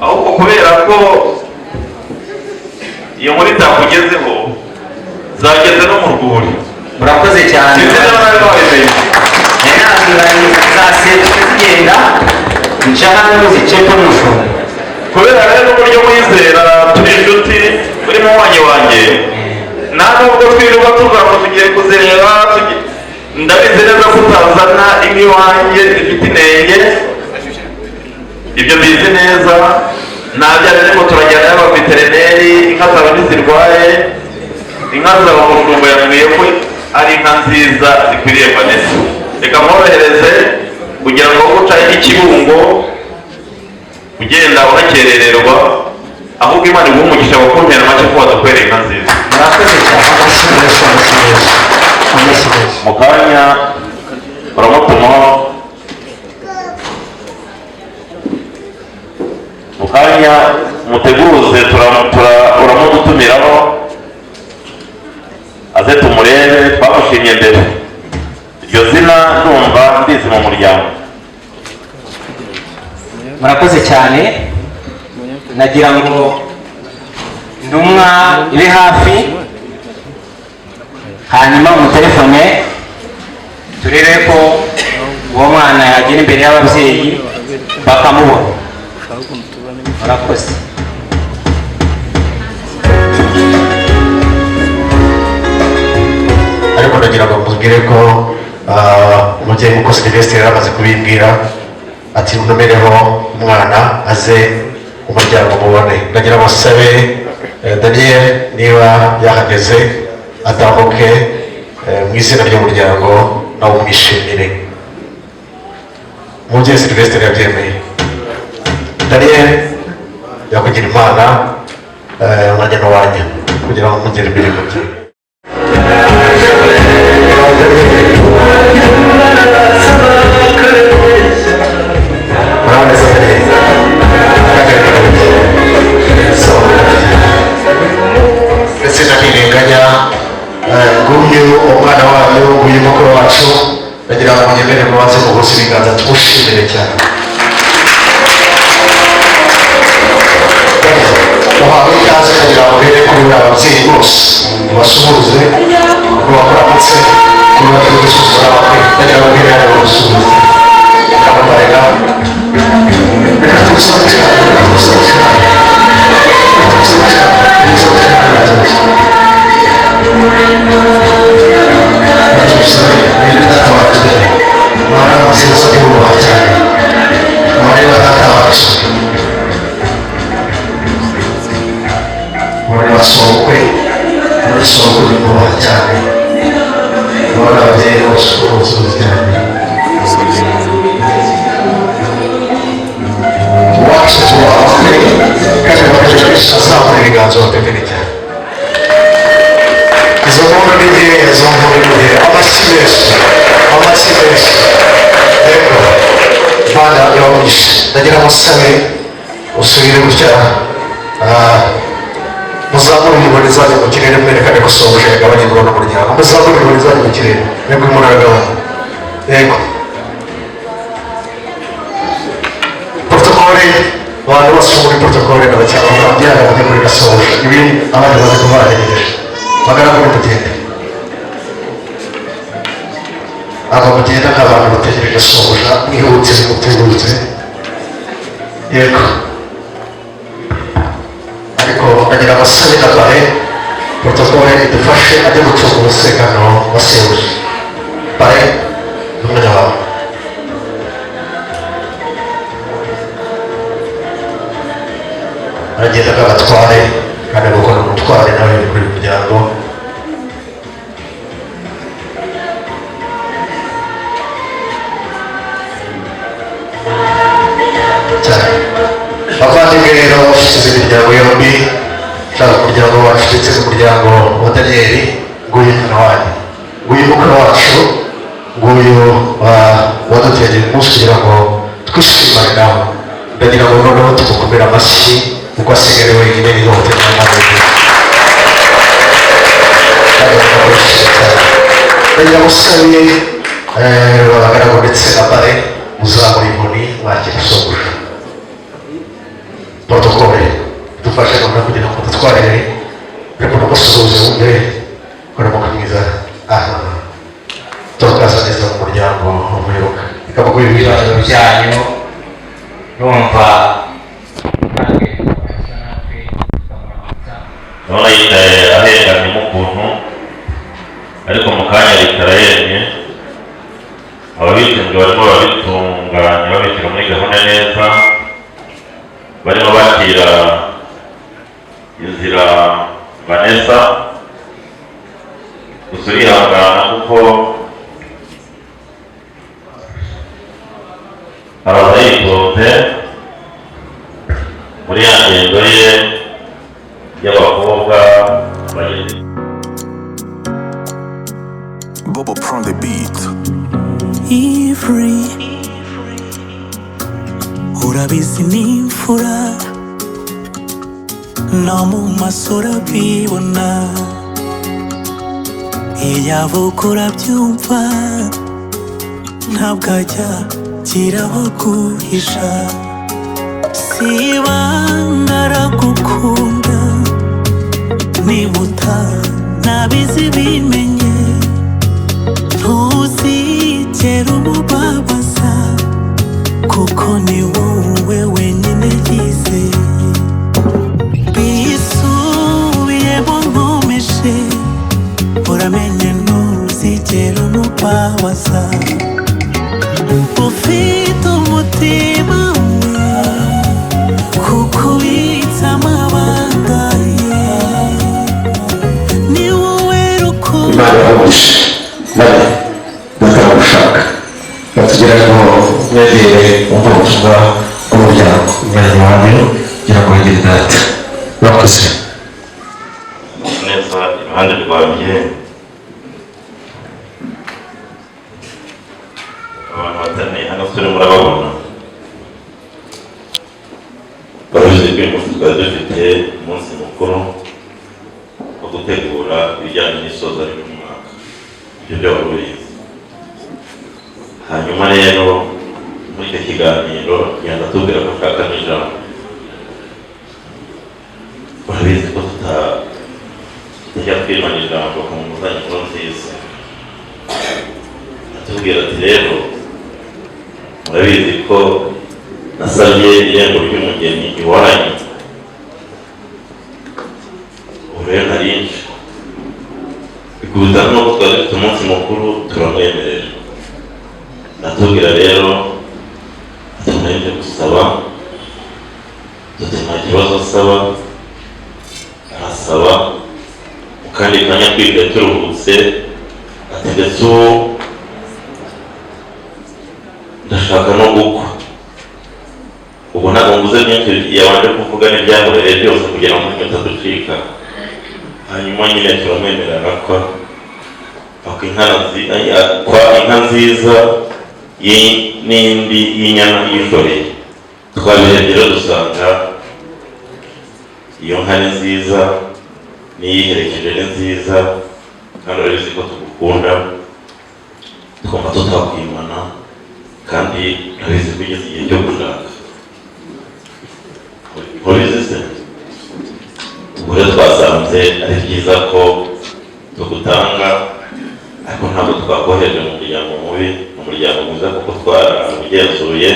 ahubwo kubera ko iyo nkuru itakugezeho zageze no mu rwuri. Murakoze cyane. Zasetse zigenda nshaka n'uzice ko n'umushumba. Kubera rero uburyo mwizera turi inshuti muri muwanyi wanjye, nta nubwo twirirwa tuvuga ngo tugiye kuzireba, ndabizi neza ko utazana inka iwanjye zifite inenge ibyo bizi neza. Nabyari ariko turajyana n'abaveterineri, inka zaba ntizirwaye, inka zaba umushumba yambwiye ko ari inka nziza zikwiriye Vanessa. Reka mworohereze kugira ngo guca ikibungo ugenda unakerererwa, ahubwo Imana iguha umugisha wo kuntera make ko wadukwereye inka nziza. murakoze cyane. Mu kanya baramutumaho, mu kanya muteguze uramudutumiraho aze tumurebe, twamushimye mbere. Iryo zina ndumva ndizi mu muryango. murakoze cyane. nagira ngo intumwa ibe hafi, hanyuma umutelefone turebe ko uwo mwana yagera imbere y'ababyeyi bakamubona. murakoze. ariko ndagira ngo mubwire ko umubyeyi mukozi Silvestre yari amaze kubimbwira ati unomereho umwana aze umuryango mubone. ndagira ngo sabe Daniel niba yahageze atambuke mu izina ry'umuryango nawe umwishimire. umubyeyi Silvestre yabyemeye. Daniel yakugira imana umwanya n'uwanya kugira ngo mugere imbere muto. ndetse nanirenganya nguyu umwana wanyu, nguyu mukuru wacu, ndagira ngo munyemere mubanze muhuze ibiganza tumushimire cyane. muhawe ikaze kugira ngo mbere kuri ababyeyi bose mubasuhuze, kuba muramutse, kuba turi gusuzura abakwe, ndagira ngo mbere yari gusuhuza kamutarega. reka tugusoze cyane, reka tugusoze cyane, reka tugusoze cyane, sokwe muri sokwe kubaha cyane muri ababyeyi bose ubuzuzi cyane wacu tuwabakwe kandi bakoresha azamura ibiganza bakagera cyane. izo nkuru ni ngewe, izo nkuru ni ngewe. amashyi menshi, amashyi menshi. rero Imana yabamugisha. ndagira ngo usabe usubire gutya, muzamure inkoni zanyu mu kirere mwerekane ko sobuja yagabanye muri uno muryango. muzamure inkoni zanyu mu kirere mwebwe muragabanya. yego protokole, abantu bose muri protokole n'abacyangwa byara bajya muri gasobuja, ibi abandi bazi ko barahereje bagaragara mugende. aba mugenda nk'abantu bategereje sobuja, mwihutse mutubutse. yego ariko ndagira abasabe n'abare protokole idufashe ajya gucunga umutekano wa sebuja. bare n'umwanya wawe. aragenda akabatware kandi gukora umutware nawe muri uyu muryango. cyane bavandimwe rero bashyize imiryango yombi, ushaka umuryango wacu ndetse n'umuryango wa Daniel, nguyu mwana wanyu, nguyu mukuru wacu, nguyu wadutegeye umunsi kugira ngo twishimane nawe. ndagira ngo noneho tumukomere amashyi kuko asigaye wenyine n'ihohoterwa n'amahoro. ndagira ngo usabe abagaragu ndetse na bare muzamura inkoni mwakira sobuja. protokole dufashe noneho kugira ngo dutwarire ariko namusuhuze wumve koramuka mwiza. turakaza neza mu muryango umuyoboka. ikamuguye ibibazo byanyu numva none yicaye ahengamye ukuntu, ariko mu kanya yicara yemye. ababishinzwe barimo babitunganya babishyira muri gahunda neza, barimo bakira inzira Vanessa, gusa urihangana kuko araza yitonze muri ya ngendo ye y'abakobwa bageze. Bobo from the beat. Ivry urabizi n'imfura no mu maso urabibona, iyo avuga urabyumva, ntabwo ajya gira abaguhisha. Si ibanga aragukunda, niba utanabizi bimenye, ntuzigera umubabaza, kuko ni wowe wenyine yizeye. Bisubiyemo nkomeje, uramenye ntuzigera umubabaza, ufite umutima we, kuko ubitse amabanga ye, ni wowe rukundo. Imana yaguhishe maze bataragushaka batugera ngo mwegere umva ubutumwa bw'umuryango. Umwanya wanyu kugira ngo wegere data. Murakoze. Neza iruhande rwanjye abantu batane hano turi murababona, baruzi ko uyu munsi twari dufite umunsi mukuru wo gutegura ibijyanye n'isoza ry'umwaka. Ibyo byaba bizi. Hanyuma rero muri icyo kiganiro yanda tubwira ko ashaka n'ijambo. Urabizi ko tutajya twimana ijambo ku muntu uzanye inkuru nziza. Atubwira ati rero murabizi ko nasabye irembo ry'umugeni iwanyu, ubu rero narinje bikubuza n'uko twari dufite umunsi mukuru turamwemerera. Natubwira rero ati murinde gusaba, tuti nta kibazo asaba, arasaba mu kandi kanya kwiga turuhutse, ati ndetse ubu ndashaka no gukwa. Ubu ntabwo mvuze byinshi yabanje kuvuga n'ibyamurereye byose kugira ngo mutaducika. Hanyuma nyine turamwemerera ko inka nziza n'indi y'inyana yishoreye. Twabirebye rero dusanga iyo nka ni nziza, n'iyiherekeje ni nziza, kandi urabizi ko tugukunda, twumva tutakwimana, kandi urabizi ko ugeze igihe cyo gushaka. Urabizi se? Ubwo rero twasanze ari byiza ko tugutanga, ariko ntabwo twakohereje mu muryango mubi, mu muryango mwiza, kuko twaramugenzuye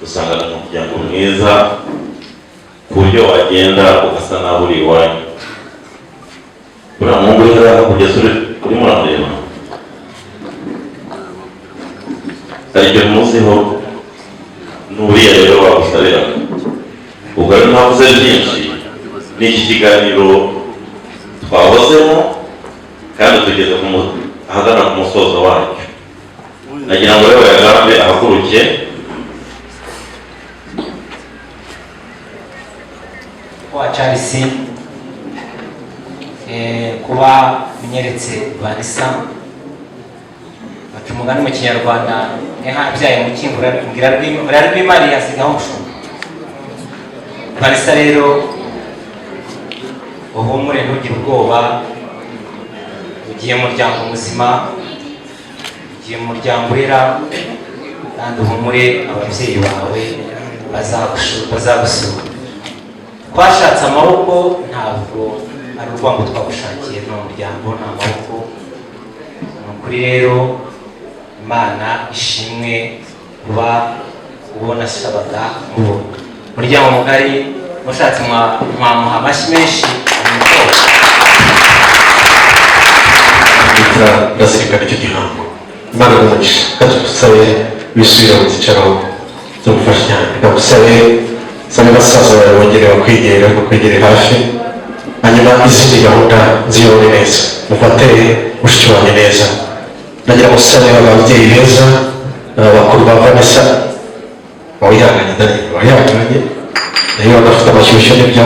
dusanga ni umuryango mwiza ku buryo wagenda ugasa naho uri iwanyu. Uriya muhungu rero kugeza urimo uramureba, hari icyo muziho n'uriya rero wagusabiraga. Ubwo rero ntavuze byinshi, ni iki kiganiro twahozemo kandi tugeze ahagana ku musozo wacyo. Nagira ngo rero yagambe ahaguruke wa Charles kuba unyeretse Vanessa, baca umugani mu kinyarwanda nk'abyaye mu kingura ngira rw'Imana yasigaho umushumba. Vanessa rero uhumure, ntugire ubwoba, ugiye mu muryango muzima, ugiye mu muryango urera, kandi uhumure ababyeyi bawe bazagusura. Twashatse amaboko, ntabwo ari urwango twagushakiye, ni umuryango, ni amaboko. Ni ukuri rero Imana ishimwe kuba ubona sabaga mubona umuryango mugari. Mushatse mwamuha amashyi menshi. Ndasirikana icyo gihango. Imana umugisha, kandi dusabe wisubira mu cyicaro tumufashe cyane. Ndagusabe sabe basaza bawe bongerewe kwegere hafi, hanyuma izindi gahunda ziyobore neza, mufate mushiki wanjye neza. Nagira musabe ababyeyi beza, bakuru ba Vanessa, wihanganye nayo badafite amashyushyu n'ibyo,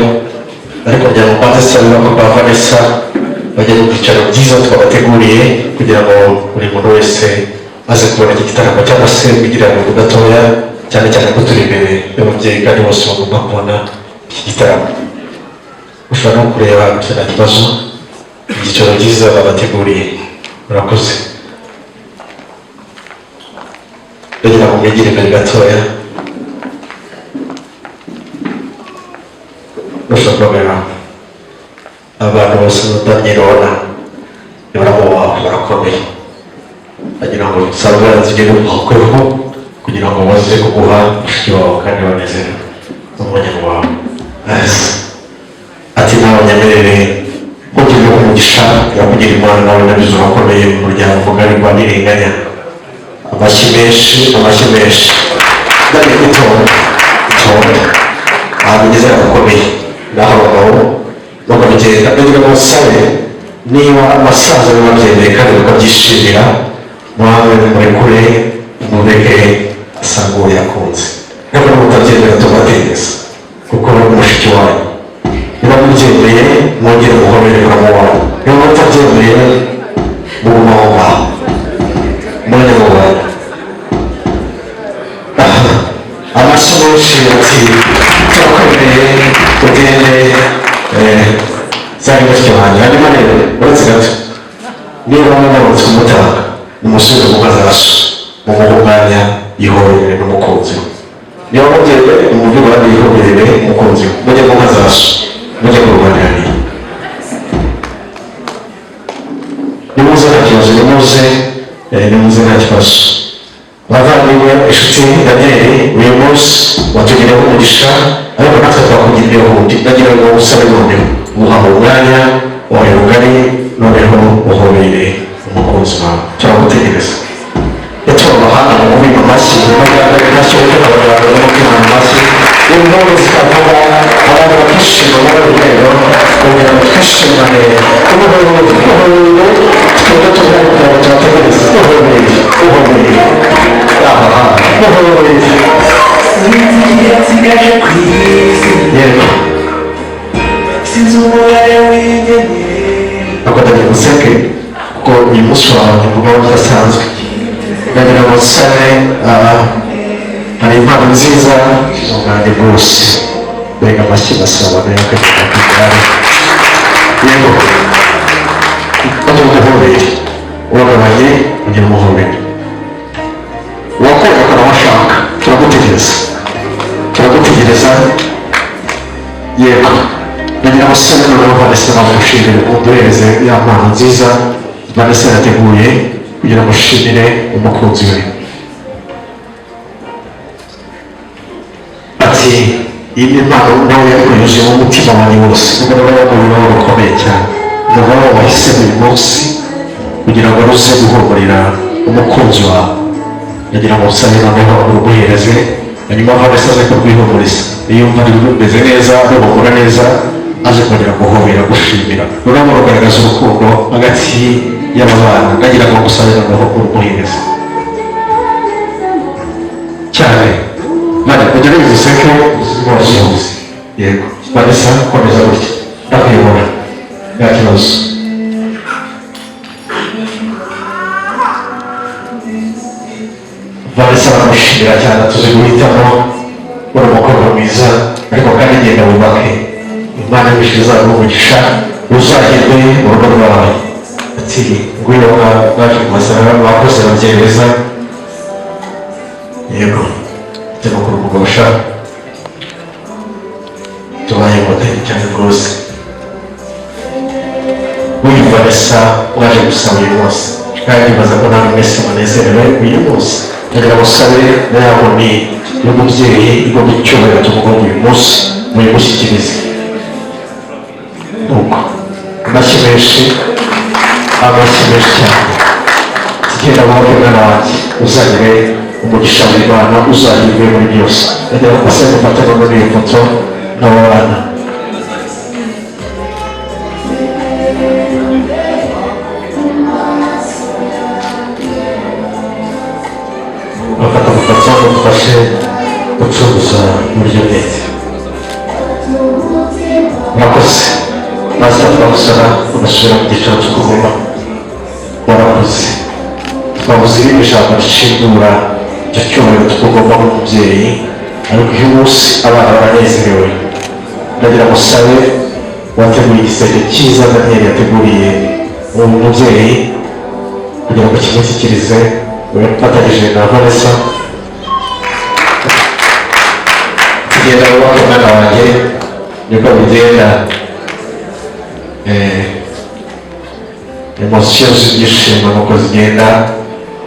ariko kugira ngo mbanze sabe bakuru ba Vanessa bajya mu byicaro byiza twabateguriye kugira ngo buri muntu wese aze kubona iki gitaramo cyangwa se kugira ngo gatoya, cyane cyane ko turi imbere y'ababyeyi kandi bose bagomba kubona iki gitaramo. Ushobora no kureba nta kibazo, ibyicaro byiza babateguriye. Murakoze. Ndagira ngo mwegere imbere gatoya. Ushobora kubera abantu bose batanirona baramubaha, barakomeye. Agira ngo sabwa zigere ukweho kugira ngo baze kuguha mushiki wawe kandi banezerewe n'umwanya wawe. Ati nawe nyemerere kugira umugisha yakugira Imana nawe nabizo urakomeye mu muryango mugari rwa Ntirenganya. Amashyi menshi ndari gutora abigeze abakomeye naho abagabo bakabigenda kugira ngo basabe niba abasaza babyemeye kandi bakabyishimira, mwawe murekure mureke asanga uwo yakunze. Ntabwo mutabyemera tubategeza kuko mushiki wanyu, niba mubyemeye mwongere muhobere muramubaho, niba mutabyemeye mugumaho ngaho mwanya mu bantu. Amashyi menshi ati turakwemeye ugende zari mushiki wanjye. Hanyuma rero uretse gato, niba mwabonetse kumutanga umusore mu mazaso mumuhe umwanya yihorere n'umukunzi we. Niba mubyemeye umubyo abandi yihorere umukunzi we, mujye mu mazaso, mujye mu rwaniraniye. Nimuze nta kibazo, nimuze nta kibazo. Bavandimwe, inshuti Daniel, uyu munsi watugiriyeho umugisha, ariko natwe twakugiriyeho undi. Ndagira ngo usabe noneho umuhawe umwanya wawe mugari, noneho uhobere umukunzi wawe. Turagutegereza. Yatuba abahanga mu kubima amashyi, amashyi y'ubutabera n'umutima mu mashyi, intore zikavuga, abantu bakishima muri urugero, kugira ngo twishimane, umuhorere, twebwe tugaragara turategereza, uhobere. Yego. Sinzi umubare w'inyenyeri. Akadagira guseke kuko uyu munsi wawe mvuga udasanzwe. Ndagira ngo nsabe hari impano nziza ubwanjye bwose. Mbega amashyi basaba nayo akagenda ku igare. Yego. Umuhobere. Uragabanye ugira umuhobere. Wakoze akaba washaka, turagutegereza. Yego, ndagira ngo sabe noneho Vanessa bamushimire, umuduhereze ya mpano nziza Vanessa yateguye kugira ngo ashimire umukunzi we. Ati iyi ni impano nawe yakoresheje mu mutima wanjye wose, ubwo nawe nawe rukomeye cyane, nawe wahisemo uyu munsi kugira ngo ruze guhumurira umukunzi wawe. Ndagira ngo usabe noneho uruguhereze, hanyuma Vanessa aze kurwihumuriza. Iyo umva rumeze neza, ruhumura neza, aje kongera guhobera, gushimira. Ruramo rugaragaza urukundo hagati y'ababana. Ndagira ngo usabe noneho uruguhereze cyane. Mane kugira ngo useke rwose. Yego, Vanessa komeza gutya, ndakuyobora nta kibazo. Vanessa baramushimira cyane, tuzi guhitamo uri umukobwa mwiza, ariko kandi genda wubake. Imana nyinshi izaguha umugisha, uzahirwe mu rugo rwawe. Ati ngwino baje kumasaba, bakoze ababyeyi beza. Yego, tujya kurumugosha, tubaye inkotanyi cyane rwose. Uyu Vanessa waje gusaba uyu munsi, kandi baza ko nawe mwese munezerewe uyu munsi. Ndagira ngo usabe nawe ni y'umubyeyi igomba icyubahiro tumugongo uyu munsi muyimushyikirize. Nuko amashyi menshi cyane. Genda wowe mwana wanjye uzagire umugisha w'Imana uzahirwe muri byose. Ndagira ngo se mufatane muri iyo foto n'abo bana. Bafata amafoto mufashe gucuruza uburyo bwite. Murakoze. Maze twabusara ugasubira mu cyicaro cyo kuvuma. Warakoze. Twabuze irindi jambo rishingura icyo cyubahiro twugomba nk'umubyeyi, ariko uyu munsi abana baranezerewe. Ndagira ngo sabe wateguye igiseke cyiza Daniel yateguriye uwo mubyeyi kugira ngo kimushyikirize ufatanyije na Vanessa. Tugenda wubaka umwana wanjye nibwo bigenda emosiyo z'ibyishimo nuko zigenda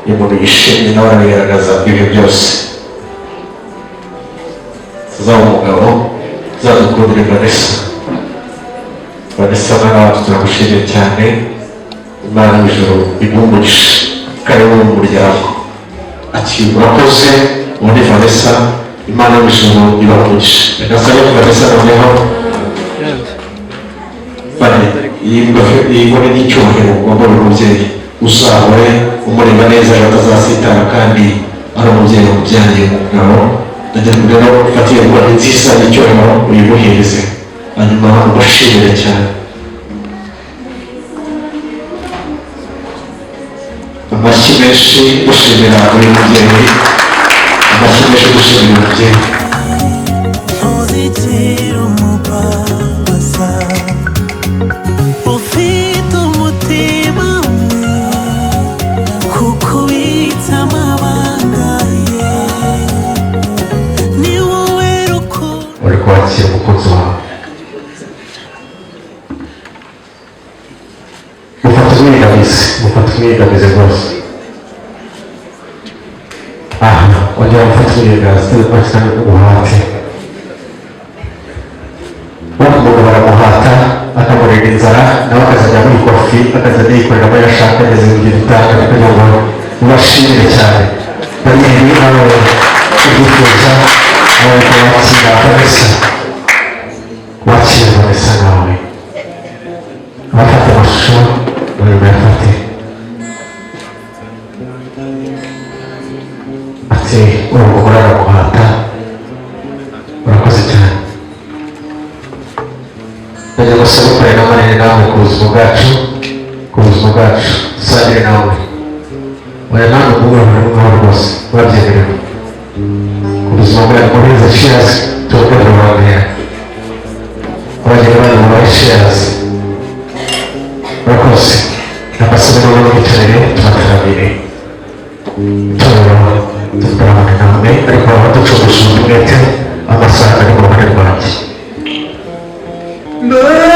iyo umuntu yishimye nawe arabigaragaza ibyo byose. Tuzaba umugabo uzadukundira Vanessa. Vanessa mwana wacu turagushimiye cyane. Imana y'ijuru igumugisha karibu mu muryango. Ati urakoze ubundi Vanessa, Imana y'ijuru ibahumugisha. Reka sabe Vanessa noneho iyi ngore n'icyubahiro wagora umubyeyi uzahore umureba neza batazasitara kandi ari umubyeyi wamubyaye umugabo. Ndagira ngo rero ufatiye ingore nziza n'icyubahiro uyimuhereze hanyuma ubashimire cyane. Amashyi menshi gushimira uyu mubyeyi, amashyi menshi gushimira umubyeyi. Uri kwakira umukunzi wawe. Mufata umwigamize rwose. Wajya gufata umwigamize rwose umuhate. Umuntu baramuhata akamurira inzara nawe akazajya muri kofi akazajya yikorera abo yashaka ageze mu gihe gitandukanye kugira ngo ubashimire cyane. Daniel nawe ubyifuza nawe wakira Vanessa. Wakira Vanessa nawe. Abafata amashusho muri bayafate. Ati uri umugore aramuhata. Urakoze cyane. Ndagira ngo sabe ukorera amanini nawe ku buzima bwacu, dusangire nawe. Oya nawe ubworohere n'umwanya rwose wabyemerewe. Ku buzima bwacu muheza shares tubakorera abamera. Abageni banyu mubahe shares. Urakoze. Abasabe nabo bicarire tubatarabire. Itorero tuvugarabane namwe ariko baba ducungushije umwete amasaha ari mu ruhande rwanjye. Oh,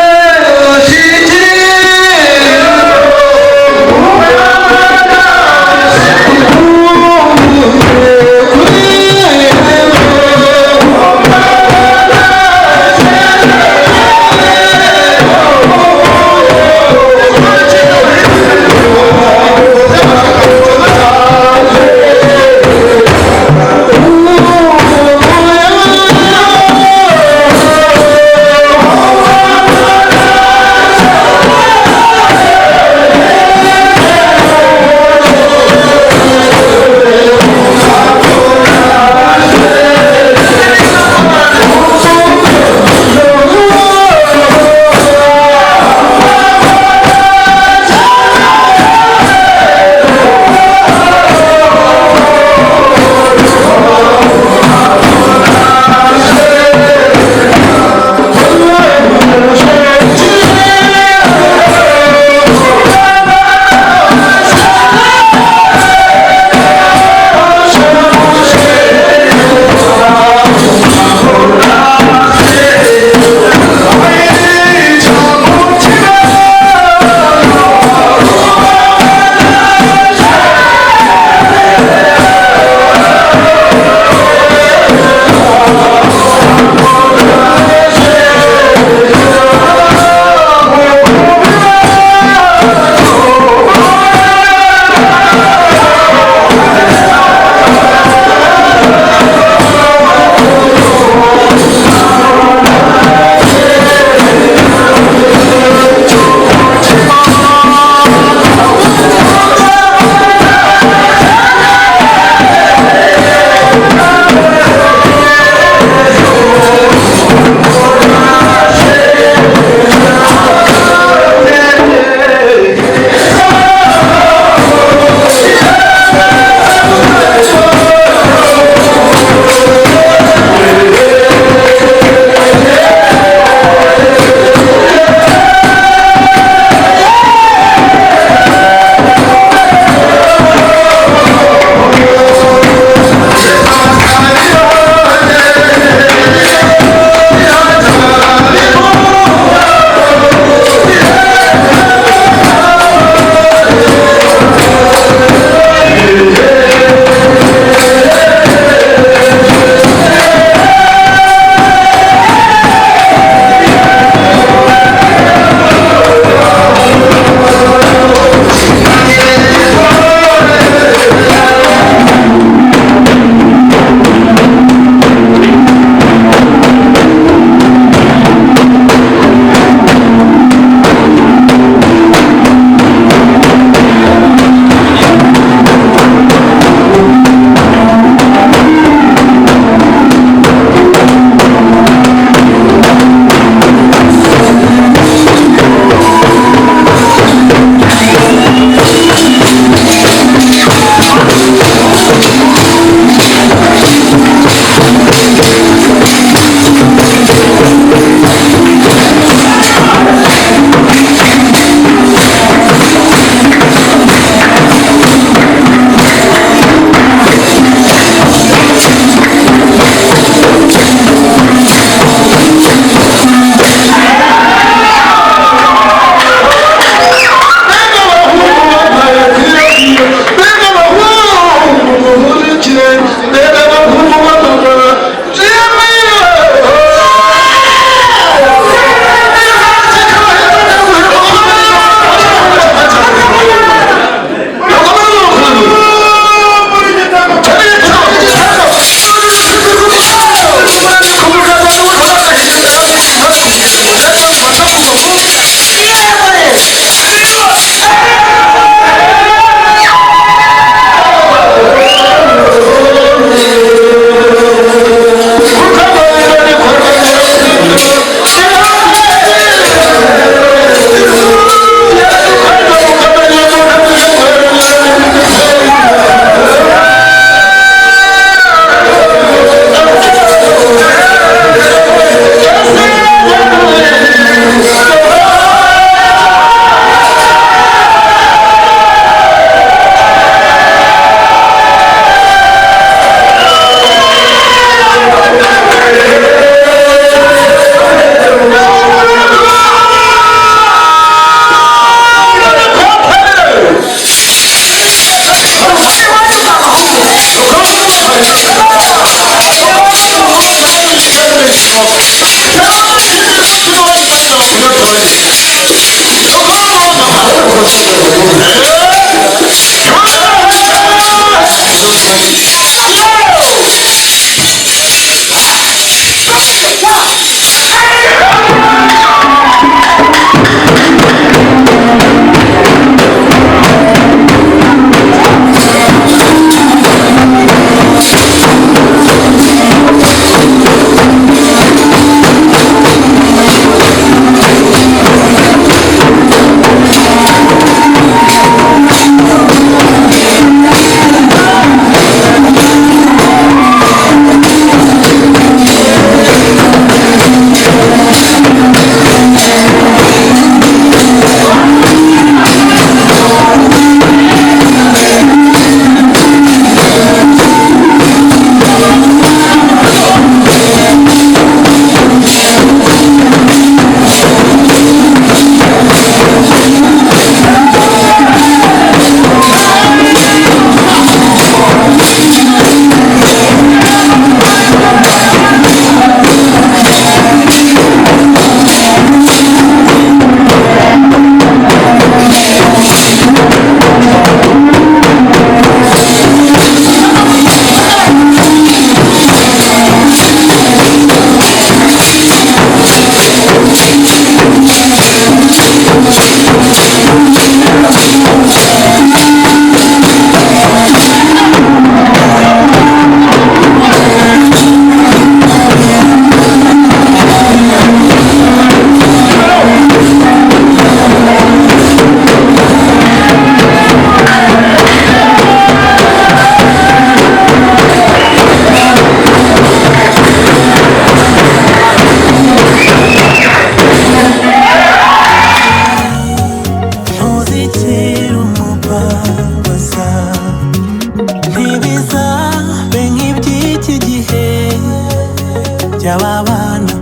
by'ababana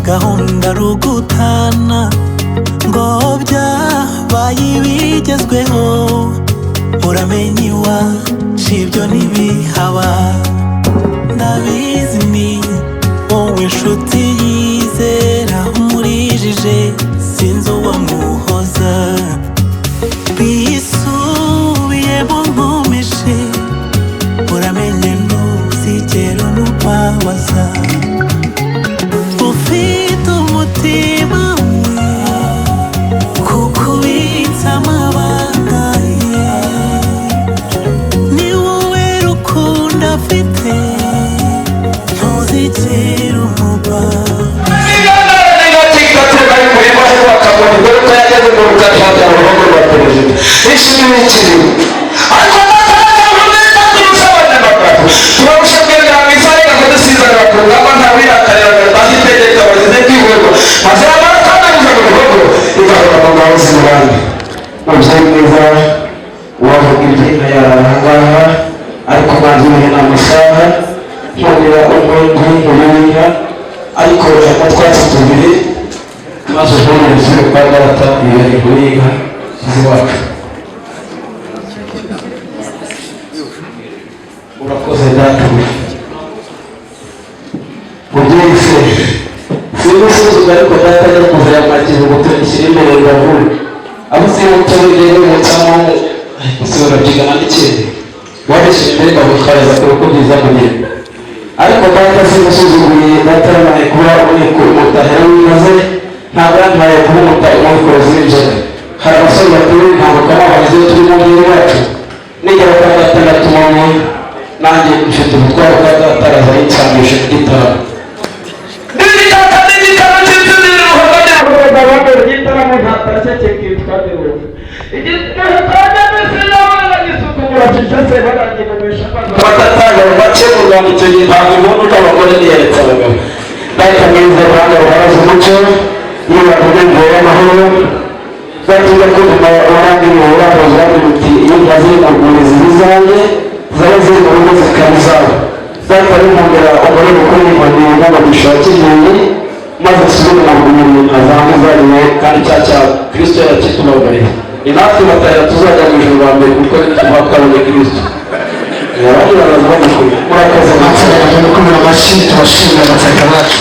gahunda rugutana ngo byabaye ibigezweho uramenye iwacu ibyo ntibihaba ndabizi ni wowe nshuti yizera umurijije sinzi uwamuhoza bisubiyemo nkomeje uramenye ntuzigera unubabaza ufite umutima we kukubitsa amabanga ye ni wowe rukundo afite ntuzigera umubabaza umubyeyi mwiza wavuga ibyinka yarangaha ariko manzi muhe n'amasaha yongera umwenge ibinka ariko amatwatsi tubiri maze ubonye ziri kwa data ibiri guhinga z'iwacu urakoze data mubyeyi se simusuzuga ariko data ari kuvura amakiza gutunishyira imbere ndavuga abo se mutorere n'umutsamo usura byigana n'ikindi wabishyira imbere bakutwariza ku rugo byiza kugira ariko data simusuzuguye data yamaye kuba umwiko umutahera w'imaze ntabwo yamaye kuba umwikozi w'inzoga hari abasore bakuru ntabwo kamabarize turi mu mubiri wacu nigera kwa data ndatumanye nanjye mfite ubutwaro bwa data araza yinsambisha ku gitaramo igitaramo ntatashye kikitwa Derubu batatanga bace mu Rwanda icyo gihe ntabwo umuntu n'abagore niyeretse abagabo data mwiza Rwanda ruharaza umuco yibavuga ngo y'amahoro batuza ko nyuma warangiye mu buranguzi wagira uti iyo ntazi kuguriza ibizanjye zaba ziri mu rugo zikaba izabo data rimubwira umugore mukuru y'inkoni n'abagisha kinyoni maze tusubire mu bumenyi azange zariwe kandi cya Kristo yarakitubabariye ni natwe batahira tuzajya mu ijuru mbere kuko tuba twabonye Kristo abandi baraza bamukuye murakoze natwe gukomera amashyi tubashimira abataka bacu